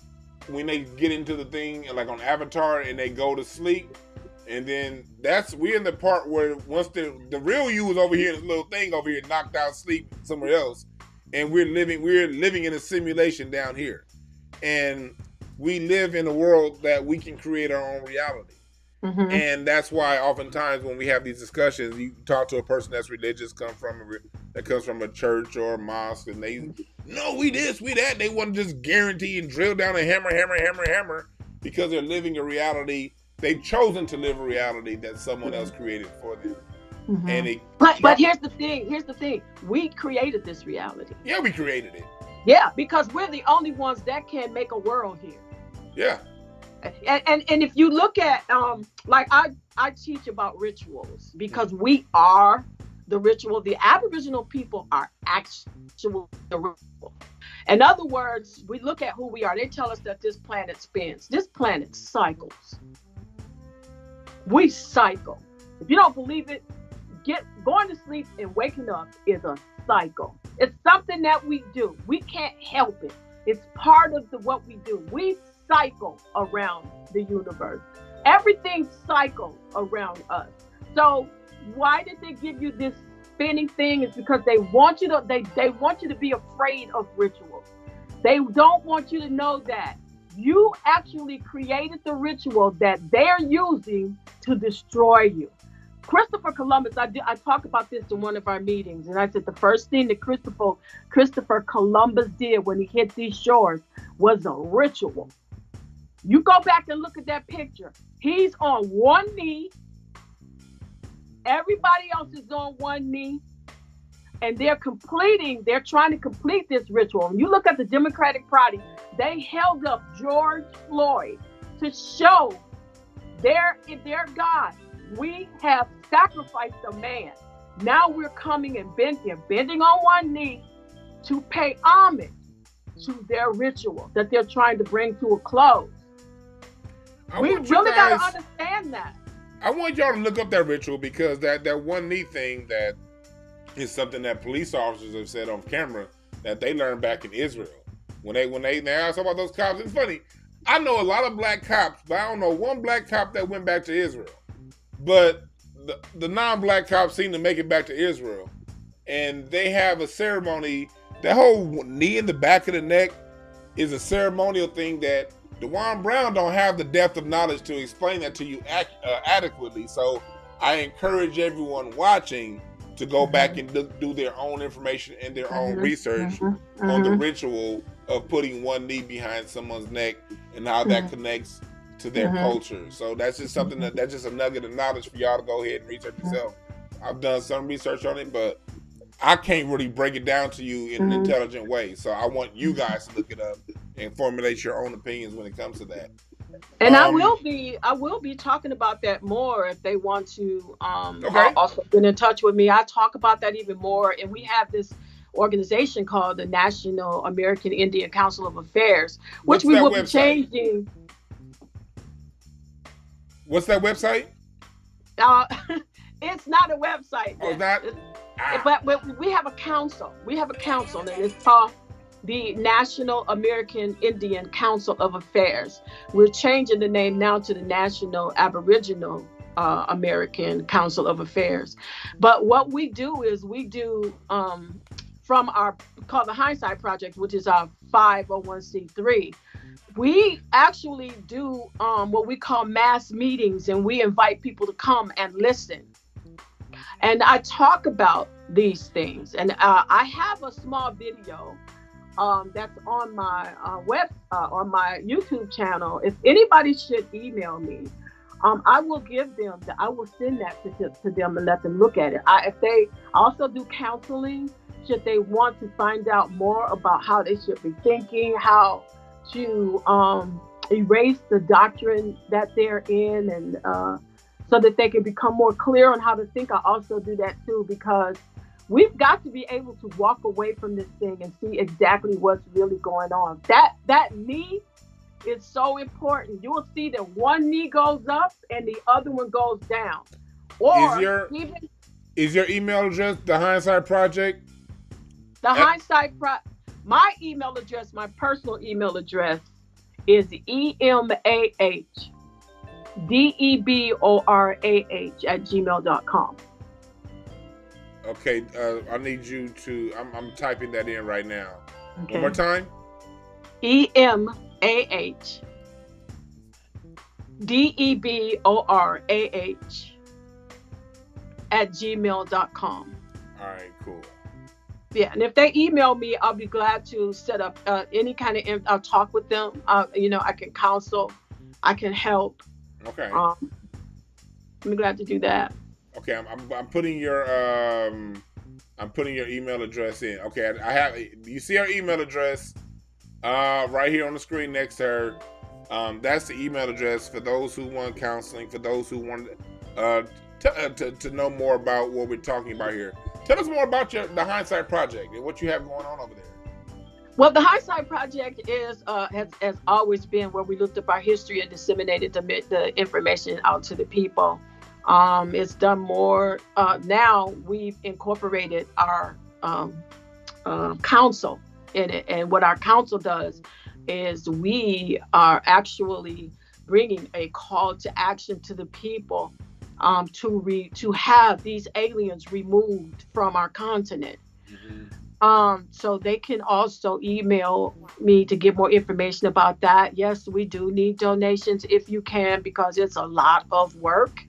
A: when they get into the thing, like on Avatar, and they go to sleep, and then we're in the part where once the real you is over here, this little thing over here, knocked out sleep somewhere else, and we're living in a simulation down here, and we live in a world that we can create our own reality. Mm-hmm. And that's why oftentimes when we have these discussions, you talk to a person that's religious, that comes from a church or a mosque, and they, no, we this, we that. They want to just guarantee and drill down and hammer, because they're living a reality. They've chosen to live a reality that someone else created for them. Mm-hmm. And
C: but here's the thing. We created this reality.
A: Yeah, we created it.
C: Yeah, because we're the only ones that can make a world here.
A: Yeah.
C: And if you look at like I teach about rituals, because we are the ritual. The Aboriginal people are actual the ritual. In other words, we look at who we are. They tell us that this planet spins. This planet cycles. We cycle. If you don't believe it, going to sleep and waking up is a cycle. It's something that we do. We can't help it. It's part of what we do. We cycle around the universe. Everything cycles around us. So why did they give you this spinning thing? It's because they want you to they want you to be afraid of rituals. They don't want you to know that you actually created the ritual that they're using to destroy you. Christopher Columbus, I talked about this in one of our meetings, and I said the first thing that Christopher Columbus did when he hit these shores was a ritual. You go back and look at that picture. He's on one knee. Everybody else is on one knee. And they're trying to complete this ritual. When you look at the Democratic Party, they held up George Floyd to show their God. We have sacrificed a man. Now we're coming and bending on one knee to pay homage to their ritual that they're trying to bring to a close. We really got to understand that.
A: I want y'all to look up that ritual, because that one knee thing, that is something that police officers have said on camera that they learned back in Israel. When they asked about those cops, it's funny. I know a lot of black cops, but I don't know one black cop that went back to Israel. But the non-black cops seem to make it back to Israel. And they have a ceremony. That whole knee in the back of the neck is a ceremonial thing that DwannBrown don't have the depth of knowledge to explain that to you adequately. So I encourage everyone watching to go back and do their own information and their own research on the ritual of putting one knee behind someone's neck and how that connects to their culture. So that's just something that's just a nugget of knowledge for y'all to go ahead and research yourself. I've done some research on it, but I can't really break it down to you in an intelligent way. So I want you guys to look it up and formulate your own opinions when it comes to that.
C: And I will be talking about that more if they want to also get in touch with me. I talk about that even more. And we have this organization called the National American Indian Council of Affairs, which we will be changing.
A: What's that website?
C: It's not a website.
A: Oh, it's not?
C: But we have a council. We have a council, and it's called the National American Indian Council of Affairs. We're changing the name now to the National Aboriginal American Council of Affairs. But what we do is from our called the Hindsight Project, which is our 501c3. We actually do what we call mass meetings, and we invite people to come and listen. And I talk about these things. And I have a small video that's on my on my YouTube channel. If anybody should email me, I will send that to them and let them look at it. If they also do counseling, should they want to find out more about how they should be thinking, how to erase the doctrine that they're in, and so that they can become more clear on how to think. I also do that too, because we've got to be able to walk away from this thing and see exactly what's really going on. That knee is so important. You will see that one knee goes up and the other one goes down. Or
A: is your email address the Hindsight Project?
C: My email address, my personal email address is emahdeborah@gmail.com.
A: Okay, I need you to, I'm typing that in right now.
C: Okay.
A: One more time.
C: emahdeborah@gmail.com.
A: All right, cool.
C: Yeah, and if they email me, I'll be glad to set up any kind of, I'll talk with them. I can counsel, I can help.
A: Okay.
C: I'm glad to do that.
A: Okay, I'm putting your email address in. Okay, I have. You see our email address right here on the screen next to her. That's the email address for those who want counseling, for those who want to know more about what we're talking about here. Tell us more about the Hindsight Project and what you have going on over there.
C: Well, the Hindsight Project is has always been where we looked up our history and disseminated the information out to the people. It's done more. Now we've incorporated our council in it, and what our council does is we are actually bringing a call to action to the people to have these aliens removed from our continent. So they can also email me to get more information about that. Yes, we do need donations if you can, because it's a lot of work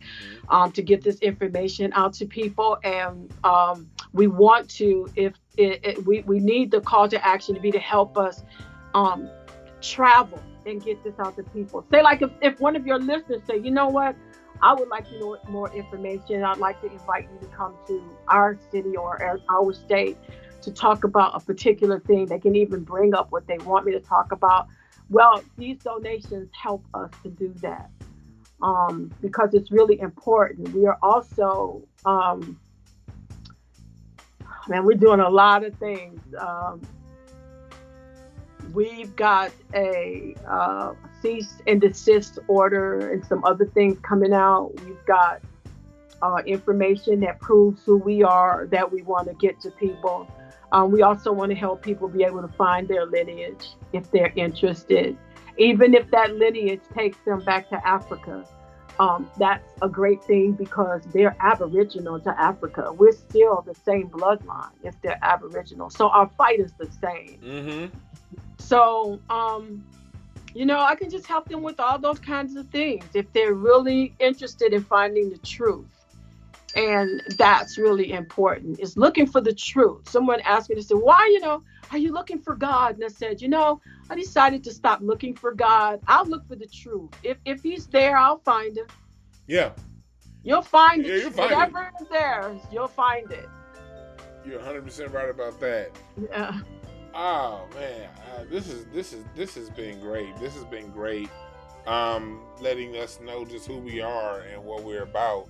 C: to get this information out to people. And we want to, if we need the call to action to be to help us um, travel and get this out to people. Say like if one of your listeners say, you know what, I would like to know more information. I'd like to invite you to come to our city or our state to talk about a particular thing. They can even bring up what they want me to talk about. Well, these donations help us to do that because it's really important. We are also, man, we're doing a lot of things. We've got a cease and desist order and some other things coming out. We've got information that proves who we are that we want to get to people. We also want to help people be able to find their lineage if they're interested, even if that lineage takes them back to Africa. That's a great thing because they're Aboriginal to Africa. We're still the same bloodline if they're Aboriginal. So our fight is the same.
A: Mm-hmm.
C: So, I can just help them with all those kinds of things if they're really interested in finding the truth. And that's really important, is looking for the truth. Someone asked me to say, why, are you looking for God? And I said, I decided to stop looking for God. I'll look for the truth. If he's there, I'll find him.
A: Yeah.
C: You'll find it.
A: Yeah, you'll find
C: whatever is there, you'll find it.
A: You're 100% right about that.
C: Yeah.
A: Oh man, this has been great. This has been great. Letting us know just who we are and what we're about.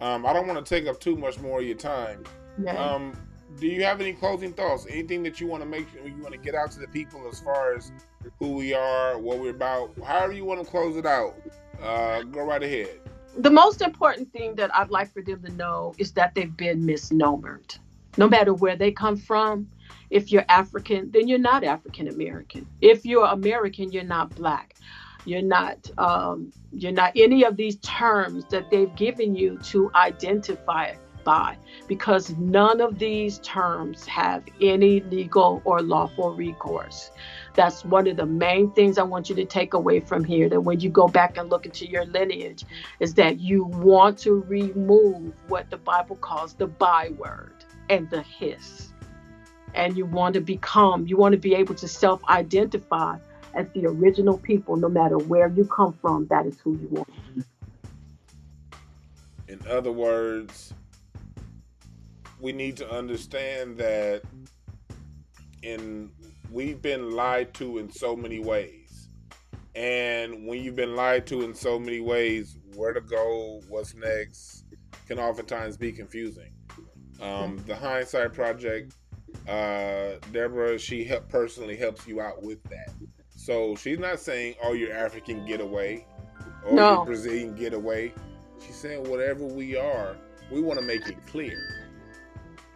A: I don't want to take up too much more of your time.
C: Yeah.
A: Do you have any closing thoughts? Anything that you want to get out to the people as far as who we are, what we're about? However you want to close it out, go right ahead.
C: The most important thing that I'd like for them to know is that they've been misnomered. No matter where they come from, if you're African, then you're not African American. If you're American, you're not Black. You're not any of these terms that they've given you to identify by, because none of these terms have any legal or lawful recourse. That's one of the main things I want you to take away from here, that when you go back and look into your lineage, is that you want to remove what the Bible calls the byword and the hiss. And you want to be able to self-identify as the original people. No matter where you come from, that is who you are.
A: In other words, we need to understand that we've been lied to in so many ways. And when you've been lied to in so many ways, where to go, what's next, can oftentimes be confusing. The Hindsight Project, Deborah, she personally helps you out with that. So she's not saying, oh, you're African, get away, or you're Brazilian, get away. She's saying whatever we are, we want to make it clear.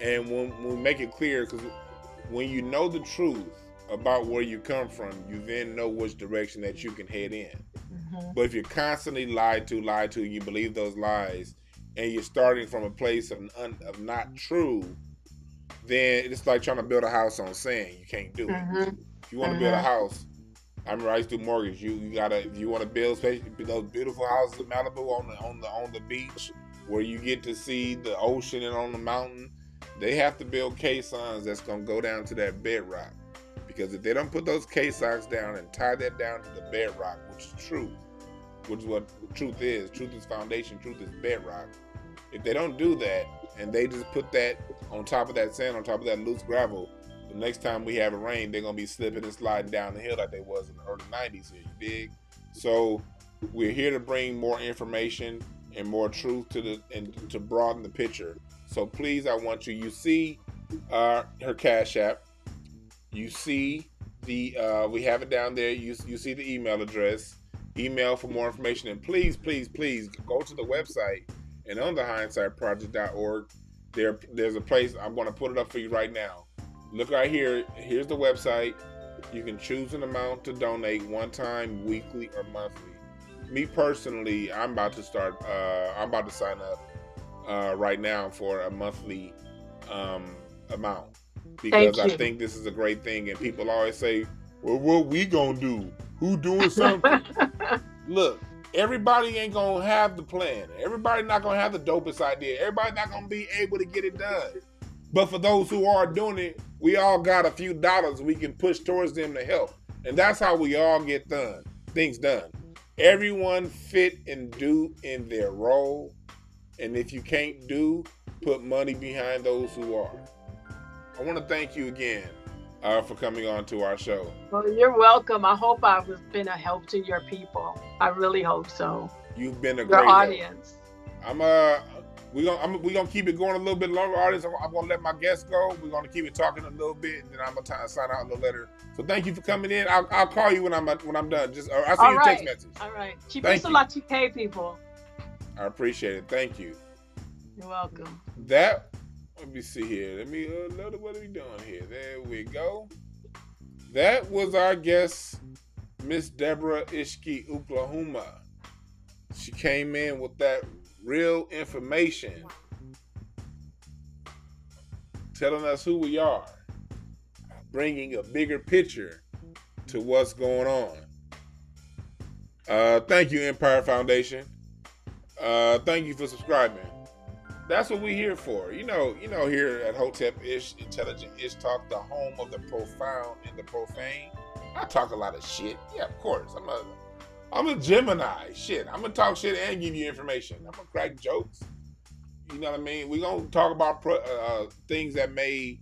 A: And when we make it clear, because when you know the truth about where you come from, you then know which direction that you can head in. Mm-hmm. But if you're constantly lied to, and you believe those lies, and you're starting from a place of not true, then it's like trying to build a house on sand. You can't do it. Mm-hmm. If you want to build a house, I remember I used to do mortgage. You gotta, if you want to build those beautiful houses in Malibu on the beach, where you get to see the ocean and on the mountain, they have to build caissons that's gonna go down to that bedrock. Because if they don't put those caissons down and tie that down to the bedrock, which is truth, which is what truth is foundation, truth is bedrock. If they don't do that, and they just put that on top of that sand, on top of that loose gravel, the next time we have a rain, they're gonna be slipping and sliding down the hill like they was in the early 90s here, you dig? So we're here to bring more information and more truth to broaden the picture. So please, I want you see her Cash App. You see we have it down there. You see the email address. Email for more information. And please, please, please go to the website, and on the hindsightproject.org, there's a place. I'm going to put it up for you right now. Look right here. Here's the website. You can choose an amount to donate one time, weekly, or monthly. Me personally, I'm about to sign up right now for a monthly amount. because
C: Thank
A: I
C: you.
A: think this is a great thing. And people always say, well, what we gonna do? Who doing something? Look, everybody ain't gonna have the plan. Everybody not gonna have the dopest idea. Everybody not gonna be able to get it done. But for those who are doing it, we all got a few dollars we can push towards them to help. And that's how we all get things done. Everyone fit and do in their role. And if you can't do, put money behind those who are. I want to thank you again for coming on to our show.
C: Well, you're welcome. I hope I've been a help to your people. I really hope so.
A: You've been a
C: your
A: great
C: audience.
A: Help. We're gonna keep it going a little bit longer, audience. I'm gonna let my guests go. We're gonna keep it talking a little bit, and then I'm gonna sign out a little later. So thank you for coming in. I'll call you when I'm done. Just I'll send you a text message.
C: All right. Chipe people.
A: I appreciate it. Thank you.
C: You're welcome.
A: Let me see here. Let me what are we doing here? There we go. That was our guest, Miss Deborah Ishki, Oklahumma. She came in with that real information, telling us who we are, bringing a bigger picture to what's going on. Thank you, Empire Foundation. Thank you for subscribing. That's what we're here for. You know, here at Hotepish, Intelligent Ish Talk, the home of the profound and the profane. I talk a lot of shit. Yeah, of course. I'm a Gemini. Shit. I'm gonna talk shit and give you information. I'm gonna crack jokes. You know what I mean? We're gonna talk about things that may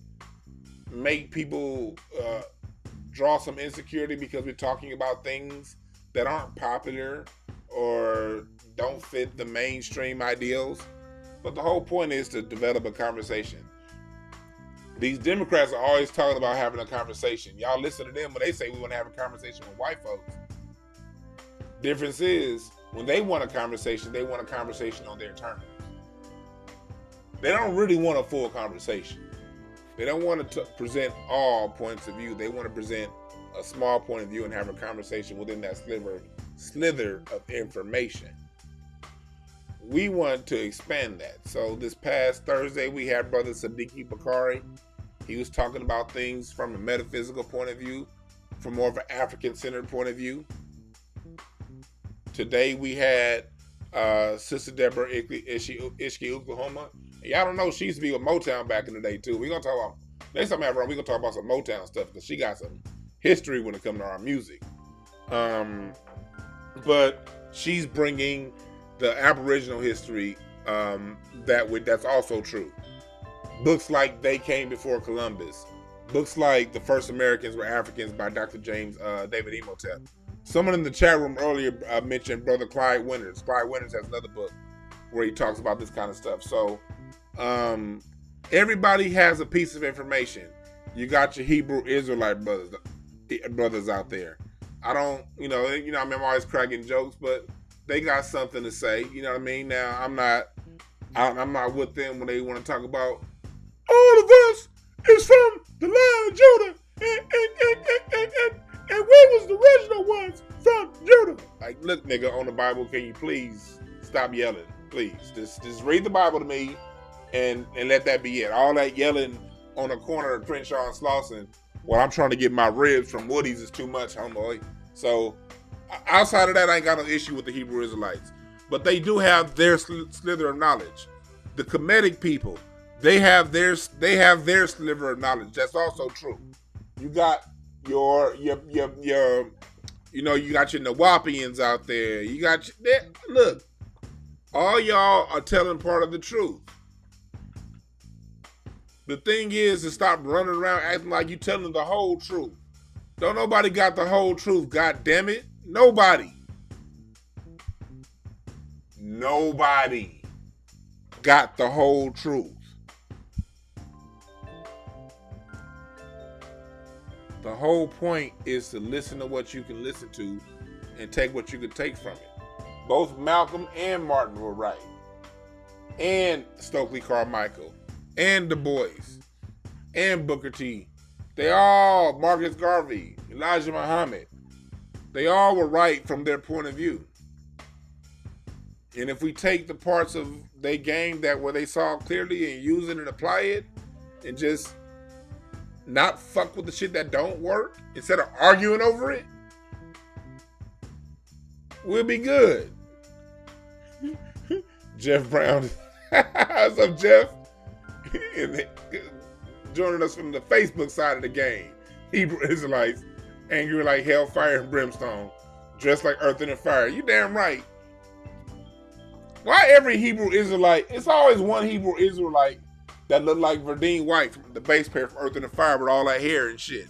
A: make people draw some insecurity because we're talking about things that aren't popular or don't fit the mainstream ideals. But the whole point is to develop a conversation. These Democrats are always talking about having a conversation. Y'all listen to them when they say we want to have a conversation with white folks. Difference is, when they want a conversation, they want a conversation on their terms. They don't really want a full conversation. They don't want to present all points of view. They want to present a small point of view and have a conversation within that slither of information. We want to expand that. So this past Thursday, we had Brother Sadiq Bakari. He was talking about things from a metaphysical point of view, from more of an African-centered point of view. Today we had Sister Deborah Ishki, Oklahumma. Y'all don't know, she used to be with Motown back in the day too. We're going to talk about, next time I have her on, we're going to talk about some Motown stuff because she got some history when it comes to our music. But she's bringing the Aboriginal history that's also true. Books like They Came Before Columbus. Books like The First Americans Were Africans by Dr. James David Imhotep. Someone in the chat room earlier mentioned Brother Clyde Winters. Clyde Winters has another book where he talks about this kind of stuff. So everybody has a piece of information. You got your Hebrew Israelite brothers out there. I don't, I'm always cracking jokes, but they got something to say. You know what I mean? Now I'm not with them when they want to talk about all of us is from the line of Judah, and where was the original ones from Judah? Like, look, nigga, on the Bible, can you please stop yelling? Please, just read the Bible to me, and let that be it. All that yelling on the corner of Crenshaw and Slauson while I'm trying to get my ribs from Hoodies is too much, homeboy. So outside of that, I ain't got no issue with the Hebrew Israelites, but they do have their slither of knowledge. The Kemetic people, they have their sliver of knowledge. That's also true. You got your you got your Nawapians out there. You got look, all y'all are telling part of the truth. The thing is to stop running around acting like you telling the whole truth. Don't nobody got the whole truth, god damn it. Nobody got the whole truth. The whole point is to listen to what you can listen to and take what you can take from it. Both Malcolm and Martin were right. And Stokely Carmichael. And Du Bois. And Booker T. Marcus Garvey. Elijah Muhammad. They all were right from their point of view. And if we take the parts of their game that where they saw clearly and use it and apply it and just not fuck with the shit that don't work instead of arguing over it, we'll be good. Jeff Brown. What's up, Jeff? Joining us from the Facebook side of the game. Hebrew Israelites, angry like hellfire and brimstone, dressed like earth and fire. You damn right. Why every Hebrew Israelite, it's always one Hebrew Israelite that look like Verdine White, from the bass player from Earth and Fire, with all that hair and shit.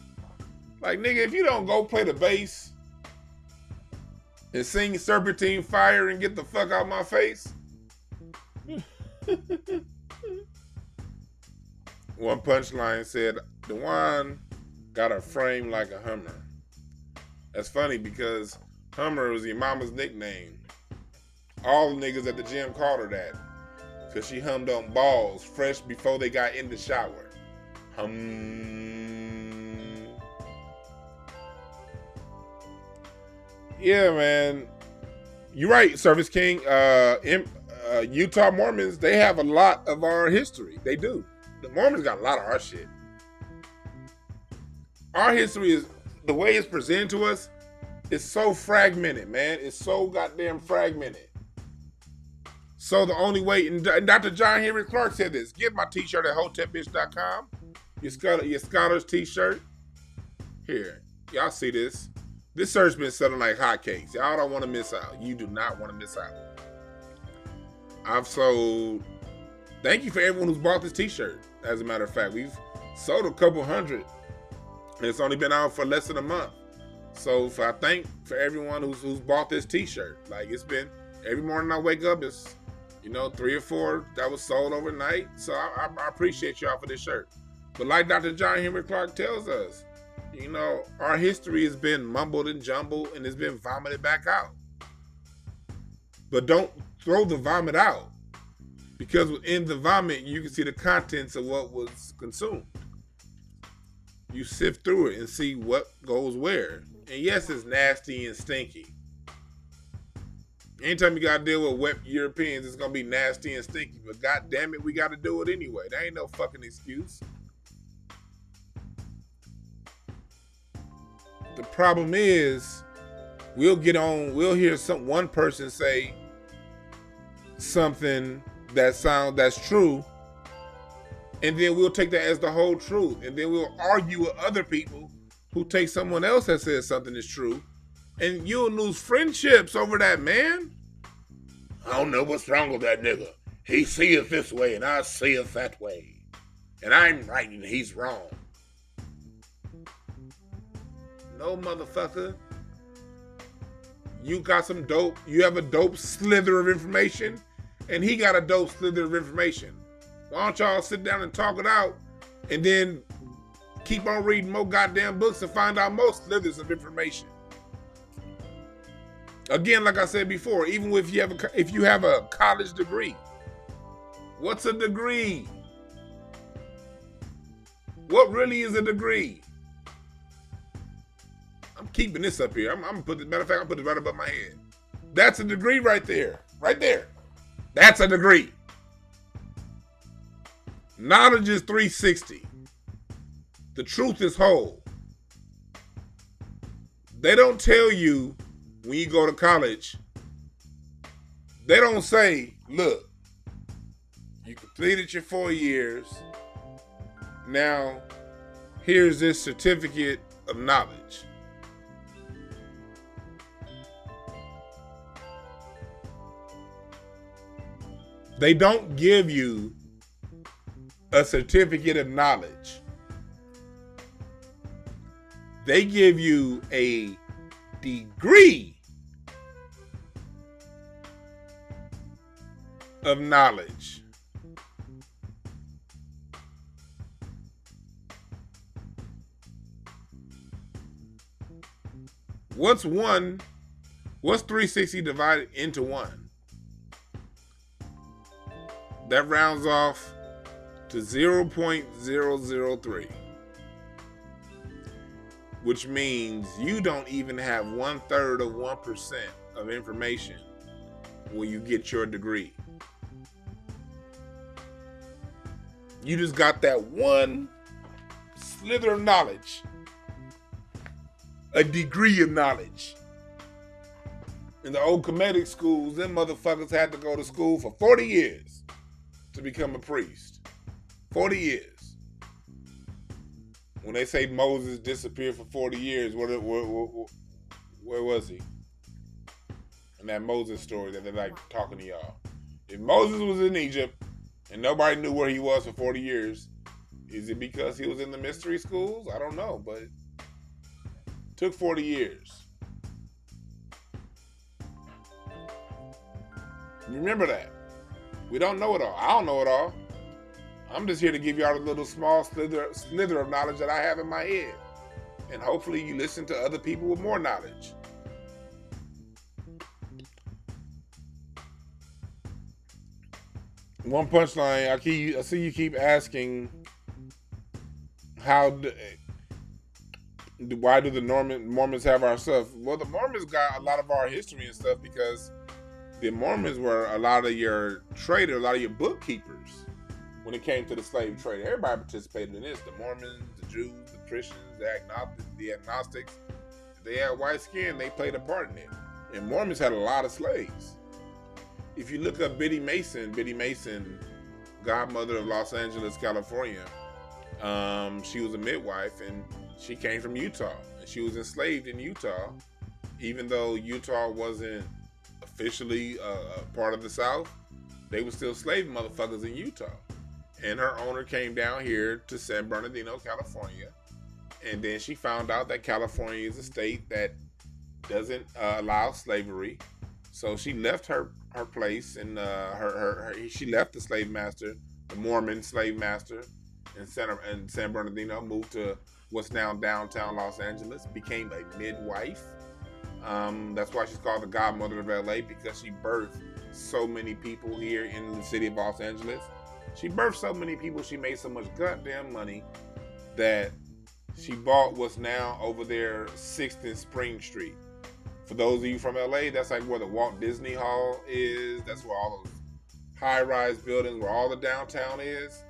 A: Like, nigga, if you don't go play the bass and sing Serpentine Fire and get the fuck out my face. One punchline said, Dwan got a frame like a Hummer. That's funny because Hummer was your mama's nickname. All the niggas at the gym called her that because she hummed on balls fresh before they got in the shower. Yeah, man. You're right, Service King. Utah Mormons, they have a lot of our history. They do. The Mormons got a lot of our shit. Our history is, the way it's presented to us, is so fragmented, man. It's so goddamn fragmented. So the only way, and Dr. John Henry Clark said this, get my t-shirt at hotepish.com, your Scholars t-shirt. Here, y'all see this. This shirt's been selling like hotcakes. Y'all don't want to miss out. You do not want to miss out. I've sold, thank you for everyone who's bought this t-shirt. As a matter of fact, we've sold a couple hundred, and it's only been out for less than a month. So I thank for everyone who's bought this t-shirt. Like, it's been, every morning I wake up, it's, 3 or 4 that was sold overnight. So I appreciate y'all for this shirt. But like Dr. John Henry Clark tells us, our history has been mumbled and jumbled and it's been vomited back out. But don't throw the vomit out, because within the vomit, you can see the contents of what was consumed. You sift through it and see what goes where. And yes, it's nasty and stinky. Anytime you gotta deal with wet Europeans, it's gonna be nasty and stinky. But god damn it, we gotta do it anyway. There ain't no fucking excuse. The problem is, we'll hear one person say something that's true, and then we'll take that as the whole truth, and then we'll argue with other people who take someone else that says something is true, and you'll lose friendships over that, man. I don't know what's wrong with that nigga. He seeth this way and I seeth that way, and I'm right and he's wrong. No, motherfucker. You got some dope, you have a dope slither of information, and he got a dope slither of information. Why don't y'all sit down and talk it out, and then keep on reading more goddamn books and find out more slithers of information? Again, like I said before, even if you have a college degree, what's a degree? What really is a degree? I'm keeping this up here. I'm gonna put this, matter of fact, I'm gonna put it right above my head. That's a degree right there. Right there. That's a degree. Knowledge is 360. The truth is whole. They don't tell you when you go to college, they don't say, look, you completed your 4 years. Now, here's this certificate of knowledge. They don't give you a certificate of knowledge. They give you a degree of knowledge. What's 360 divided into 1? That rounds off to 0.003. Which means you don't even have 1/3 of 1% of information when you get your degree. You just got that one slither of knowledge, a degree of knowledge. In the old Kemetic schools, them motherfuckers had to go to school for 40 years to become a priest. 40 years. When they say Moses disappeared for 40 years, where was he? In that Moses story that they're like talking to y'all. If Moses was in Egypt and nobody knew where he was for 40 years, is it because he was in the mystery schools? I don't know, but it took 40 years. Remember that. We don't know it all. I don't know it all. I'm just here to give y'all a little small slither of knowledge that I have in my head. And hopefully you listen to other people with more knowledge. One punchline, I see you keep asking, why do the Mormons have our stuff? Well, the Mormons got a lot of our history and stuff because the Mormons were a lot of your traders, a lot of your bookkeepers when it came to the slave trade. Everybody participated in this. The Mormons, the Jews, the Christians, the agnostics. They had white skin, they played a part in it. And Mormons had a lot of slaves. If you look up Biddy Mason, godmother of Los Angeles, California, she was a midwife and she came from Utah. And she was enslaved in Utah, even though Utah wasn't officially a part of the South. They were still slave motherfuckers in Utah. And her owner came down here to San Bernardino, California. And then she found out that California is a state that doesn't allow slavery. So she left her place and she left the slave master, the Mormon slave master in San Bernardino, moved to what's now downtown Los Angeles, became a midwife. That's why she's called the godmother of LA, because she birthed so many people here in the city of Los Angeles. She birthed so many people, she made so much goddamn money that she bought what's now over there 6th and Spring Street. For those of you from LA, that's like where the Walt Disney Hall is. That's where all those high-rise buildings, where all the downtown is.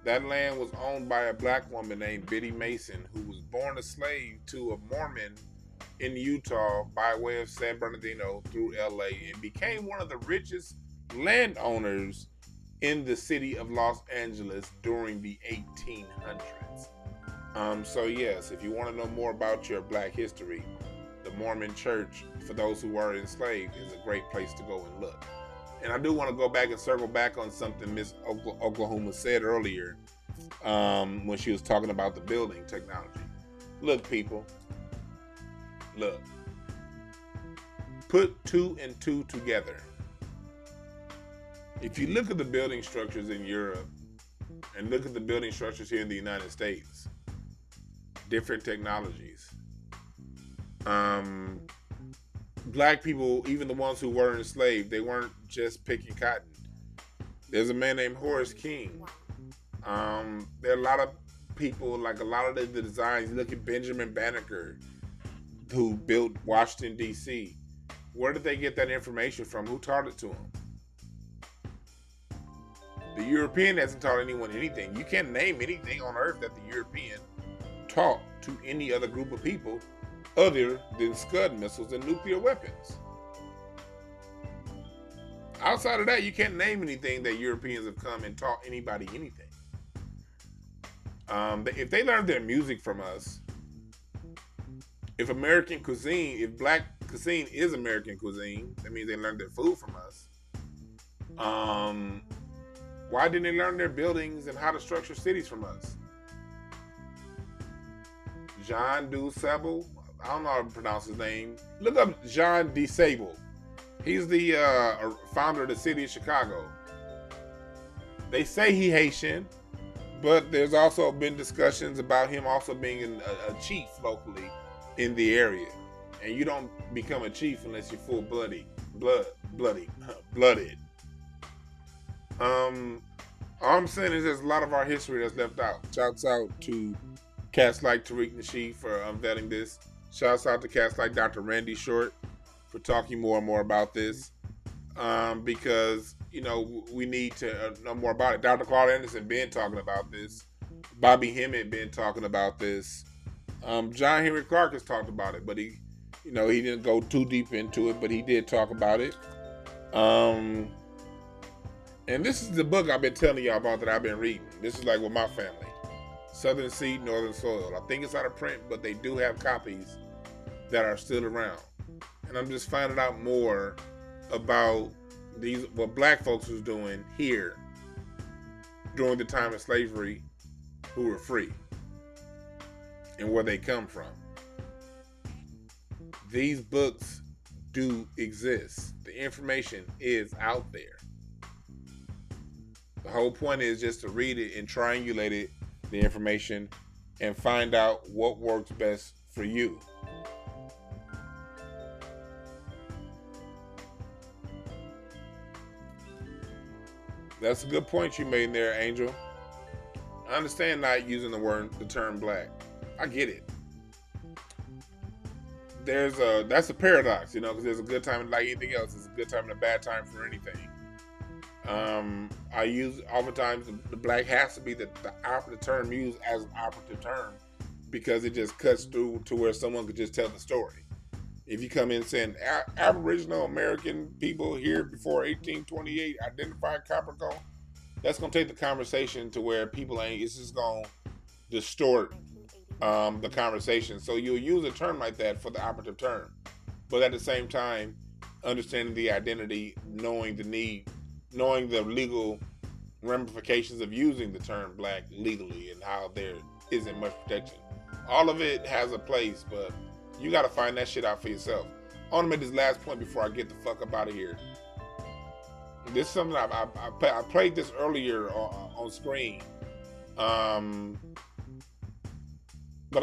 A: That land was owned by a black woman named Biddy Mason, who was born a slave to a Mormon in Utah by way of San Bernardino through LA, and became one of the richest landowners in the city of Los Angeles during the 1800s. So yes, if you want to know more about your black history, the Mormon Church, for those who were enslaved, is a great place to go and look. And I do want to go back and circle back on something Miss Oklahumma said earlier when she was talking about the building technology. Look, people. Look. Put 2 and 2 together. If you look at the building structures in Europe and look at the building structures here in the United States, different technologies. Black people, even the ones who were enslaved, they weren't just picking cotton. There's a man named Horace King. There are a lot of people, like a lot of the designs. Look at Benjamin Banneker, who built Washington, D.C. Where did they get that information from? Who taught it to them? The European hasn't taught anyone anything. You can't name anything on earth that the European taught to any other group of people other than Scud missiles and nuclear weapons. Outside of that, you can't name anything that Europeans have come and taught anybody anything. If they learned their music from us, if American cuisine, if black cuisine is American cuisine, that means they learned their food from us. Why didn't they learn their buildings and how to structure cities from us? Jean du Sable, I don't know how to pronounce his name. Look up Jean du Sable. He's the founder of the city of Chicago. They say he Haitian, but there's also been discussions about him also being a chief locally in the area. And you don't become a chief unless you're full-blooded. All I'm saying is there's a lot of our history that's left out. Shouts out to cats like Tariq Nasheed for unveiling this. Shouts out to cats like Dr. Randy Short for talking more and more about this. Because, you know, we need to know more about it. Dr. Claude Anderson been talking about this. Bobby Hemmett been talking about this. John Henry Clark has talked about it, but he didn't go too deep into it, but he did talk about it. And this is the book I've been telling y'all about that I've been reading. This is like with my family. Southern Seed, Northern Soil. I think it's out of print, but they do have copies that are still around. And I'm just finding out more about what black folks was doing here during the time of slavery, who were free, and where they come from. These books do exist. The information is out there. The whole point is just to read it and triangulate it, the information, and find out what works best for you. That's a good point you made there, Angel. I understand not using the term black. I get it. That's a paradox, because there's a good time like anything else. There's a good time and a bad time for anything. I use oftentimes the black has to be the operative term used as an operative term because it just cuts through to where someone could just tell the story. If you come in saying Aboriginal American people here before 1828 identified copper gold, that's going to take the conversation to where people it's just going to distort the conversation. So you'll use a term like that for the operative term, but at the same time, understanding the identity, knowing the legal ramifications of using the term black legally and how there isn't much protection. All of it has a place, but you got to find that shit out for yourself. I want to make this last point before I get the fuck up out of here. This is something I played this earlier on screen. But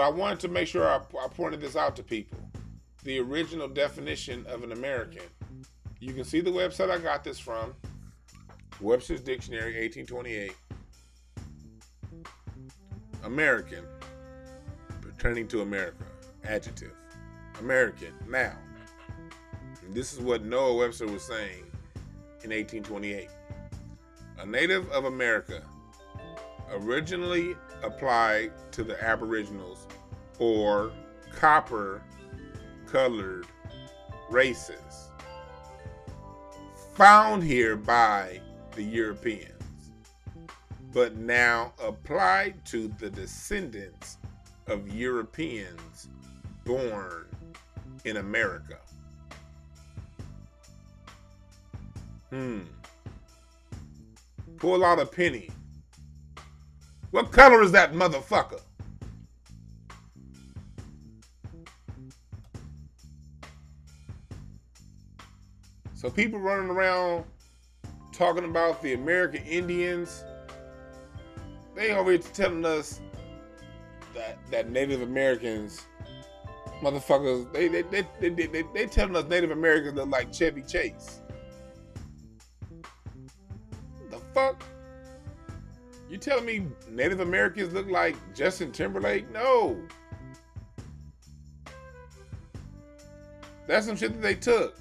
A: I wanted to make sure I pointed this out to people. The original definition of an American. You can see the website I got this from. Webster's Dictionary, 1828. American, pertaining to America. Adjective. American, noun. And this is what Noah Webster was saying in 1828. A native of America, originally applied to the Aboriginals or copper-colored races, found here by the Europeans, but now applied to the descendants of Europeans born in America. Pull out a penny. What color is that motherfucker? So people running around talking about the American Indians, they over here telling us that Native Americans, motherfuckers, they telling us Native Americans look like Chevy Chase. The fuck? You telling me Native Americans look like Justin Timberlake? No. That's some shit that they took.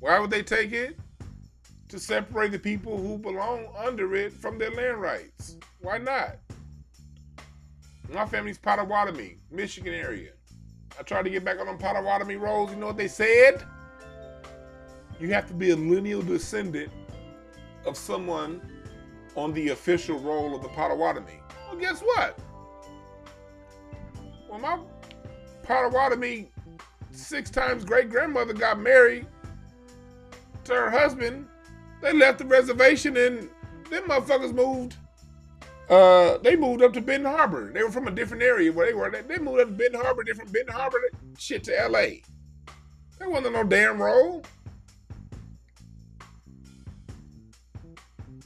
A: Why would they take it? To separate the people who belong under it from their land rights. Why not? My family's Potawatomi, Michigan area. I tried to get back on them Potawatomi rolls. You know what they said? You have to be a lineal descendant of someone on the official roll of the Potawatomi. Well, guess what? When my Potawatomi 6 times great-grandmother got married to her husband, they left the reservation and them motherfuckers moved. They moved up to Benton Harbor. They were from a different area where they were. They moved up to Benton Harbor, different Benton Harbor, shit to LA. There wasn't no damn roll.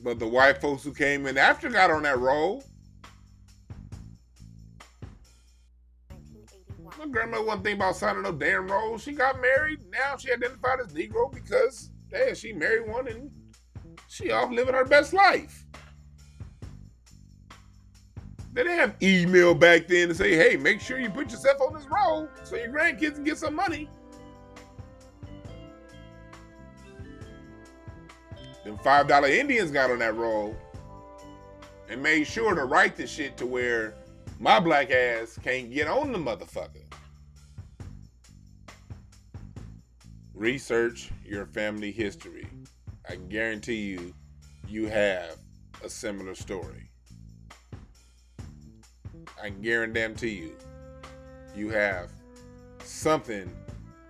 A: But the white folks who came in after got on that roll. My grandma wasn't thinking about signing no damn roll. She got married. Now she identified as Negro because, she married one and she off living her best life. They didn't have email back then to say, hey, make sure you put yourself on this roll so your grandkids can get some money. Them $5 Indians got on that roll. and made sure to write the shit to where my black ass can't get on the motherfucker. Research your family history. I guarantee you, you have a similar story. I guarantee you have something,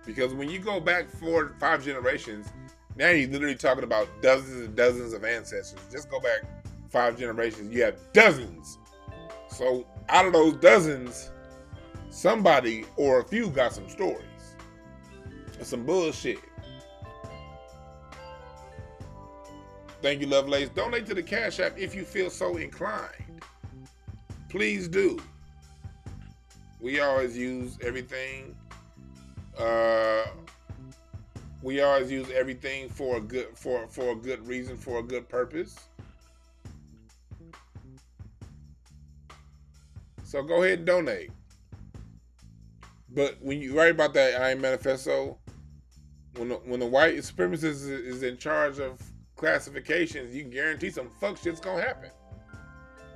A: because when you go back 4 or 5 generations, now you're literally talking about dozens and dozens of ancestors. Just go back 5 generations, you have dozens. So out of those dozens, somebody or a few got some stories. Some bullshit. Thank you, Lovelace. Donate to the Cash App if you feel so inclined. Please do. We always use everything. We always use everything for a good reason, for a good purpose. So go ahead and donate. But when you write about that I Am Manifesto, when the white supremacist is in charge of classifications, you can guarantee some fuck shit's gonna happen.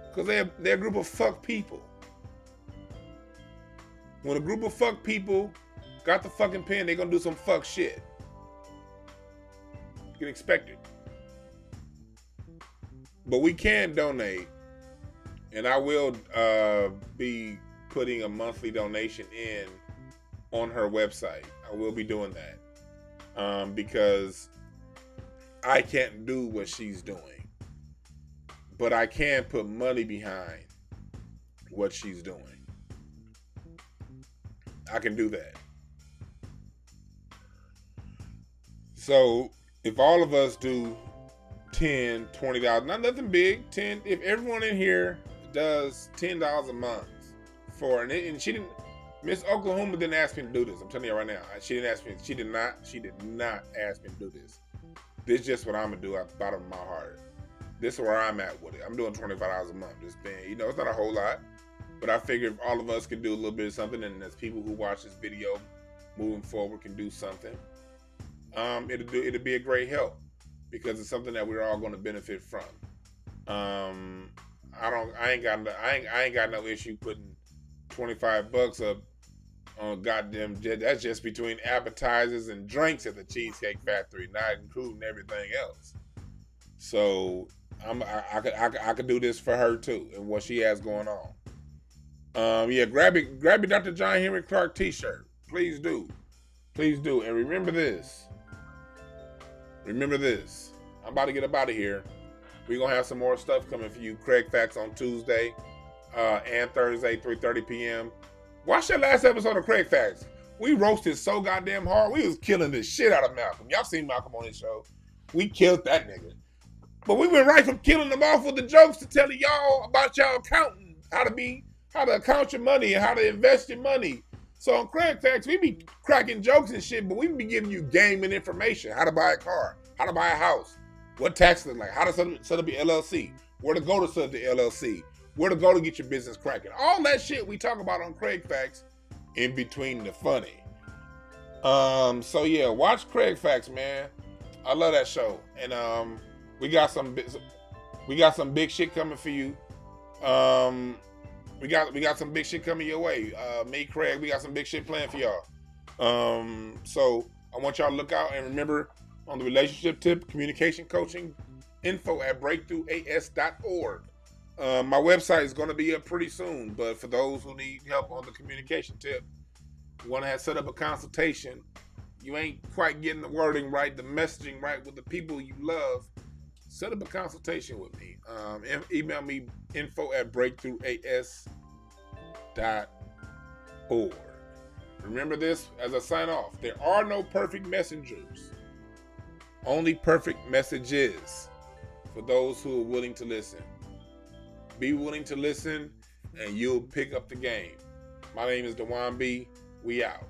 A: Because they're a group of fuck people. When a group of fuck people got the fucking pen, they're gonna do some fuck shit. You can expect it. But we can donate, and I will be putting a monthly donation in on her website. I will be doing that because I can't do what she's doing, but I can put money behind what she's doing. I can do that. So if all of us do $10, $20, not nothing big, 10, if everyone in here does $10 a month for, and she didn't, Miss Oklahumma didn't ask me to do this. I'm telling you right now. She didn't ask me, she did not ask me to do this. This is just what I'm gonna do out the bottom of my heart. This is where I'm at with it. I'm doing $25 a month. Just being, it's not a whole lot, but I figure if all of us can do a little bit of something, and as people who watch this video moving forward can do something, it'll be a great help, because it's something that we're all going to benefit from. I ain't got no issue putting $25 up on goddamn. That's just between appetizers and drinks at the Cheesecake Factory, not including everything else. So I could do this for her too, and what she has going on. Grab your Dr. John Henry Clark t-shirt. Please do. And remember this. I'm about to get up out of here. We're going to have some more stuff coming for you. Craig Facts on Tuesday and Thursday, 3:30 p.m. Watch that last episode of Craig Facts. We roasted so goddamn hard. We was killing the shit out of Malcolm. Y'all seen Malcolm on this show. We killed that nigga. But we went right from killing them off with the jokes to telling y'all about y'all accounting, how to account your money and how to invest your money. So on Craig Facts, we be cracking jokes and shit, but we be giving you game and information. How to buy a car, how to buy a house, what taxes look like, how to set up your LLC, where to go to set up the LLC, where to go to get your business cracking. All that shit we talk about on Craig Facts in between the funny. So yeah, watch Craig Facts, man. I love that show. And we got some big shit coming for you. We got some big shit coming your way. Me, Craig, we got some big shit planned for y'all. So I want y'all to look out, and remember, on the relationship tip, communication coaching, info at breakthroughas.org. My website is going to be up pretty soon, but for those who need help on the communication tip, you want to set up a consultation, you ain't quite getting the wording right, the messaging right with the people you love, set up a consultation with me. Email me info at breakthroughas.org. Remember this as I sign off. There are no perfect messengers, only perfect messages for those who are willing to listen. Be willing to listen and you'll pick up the game. My name is Dwan B. We out.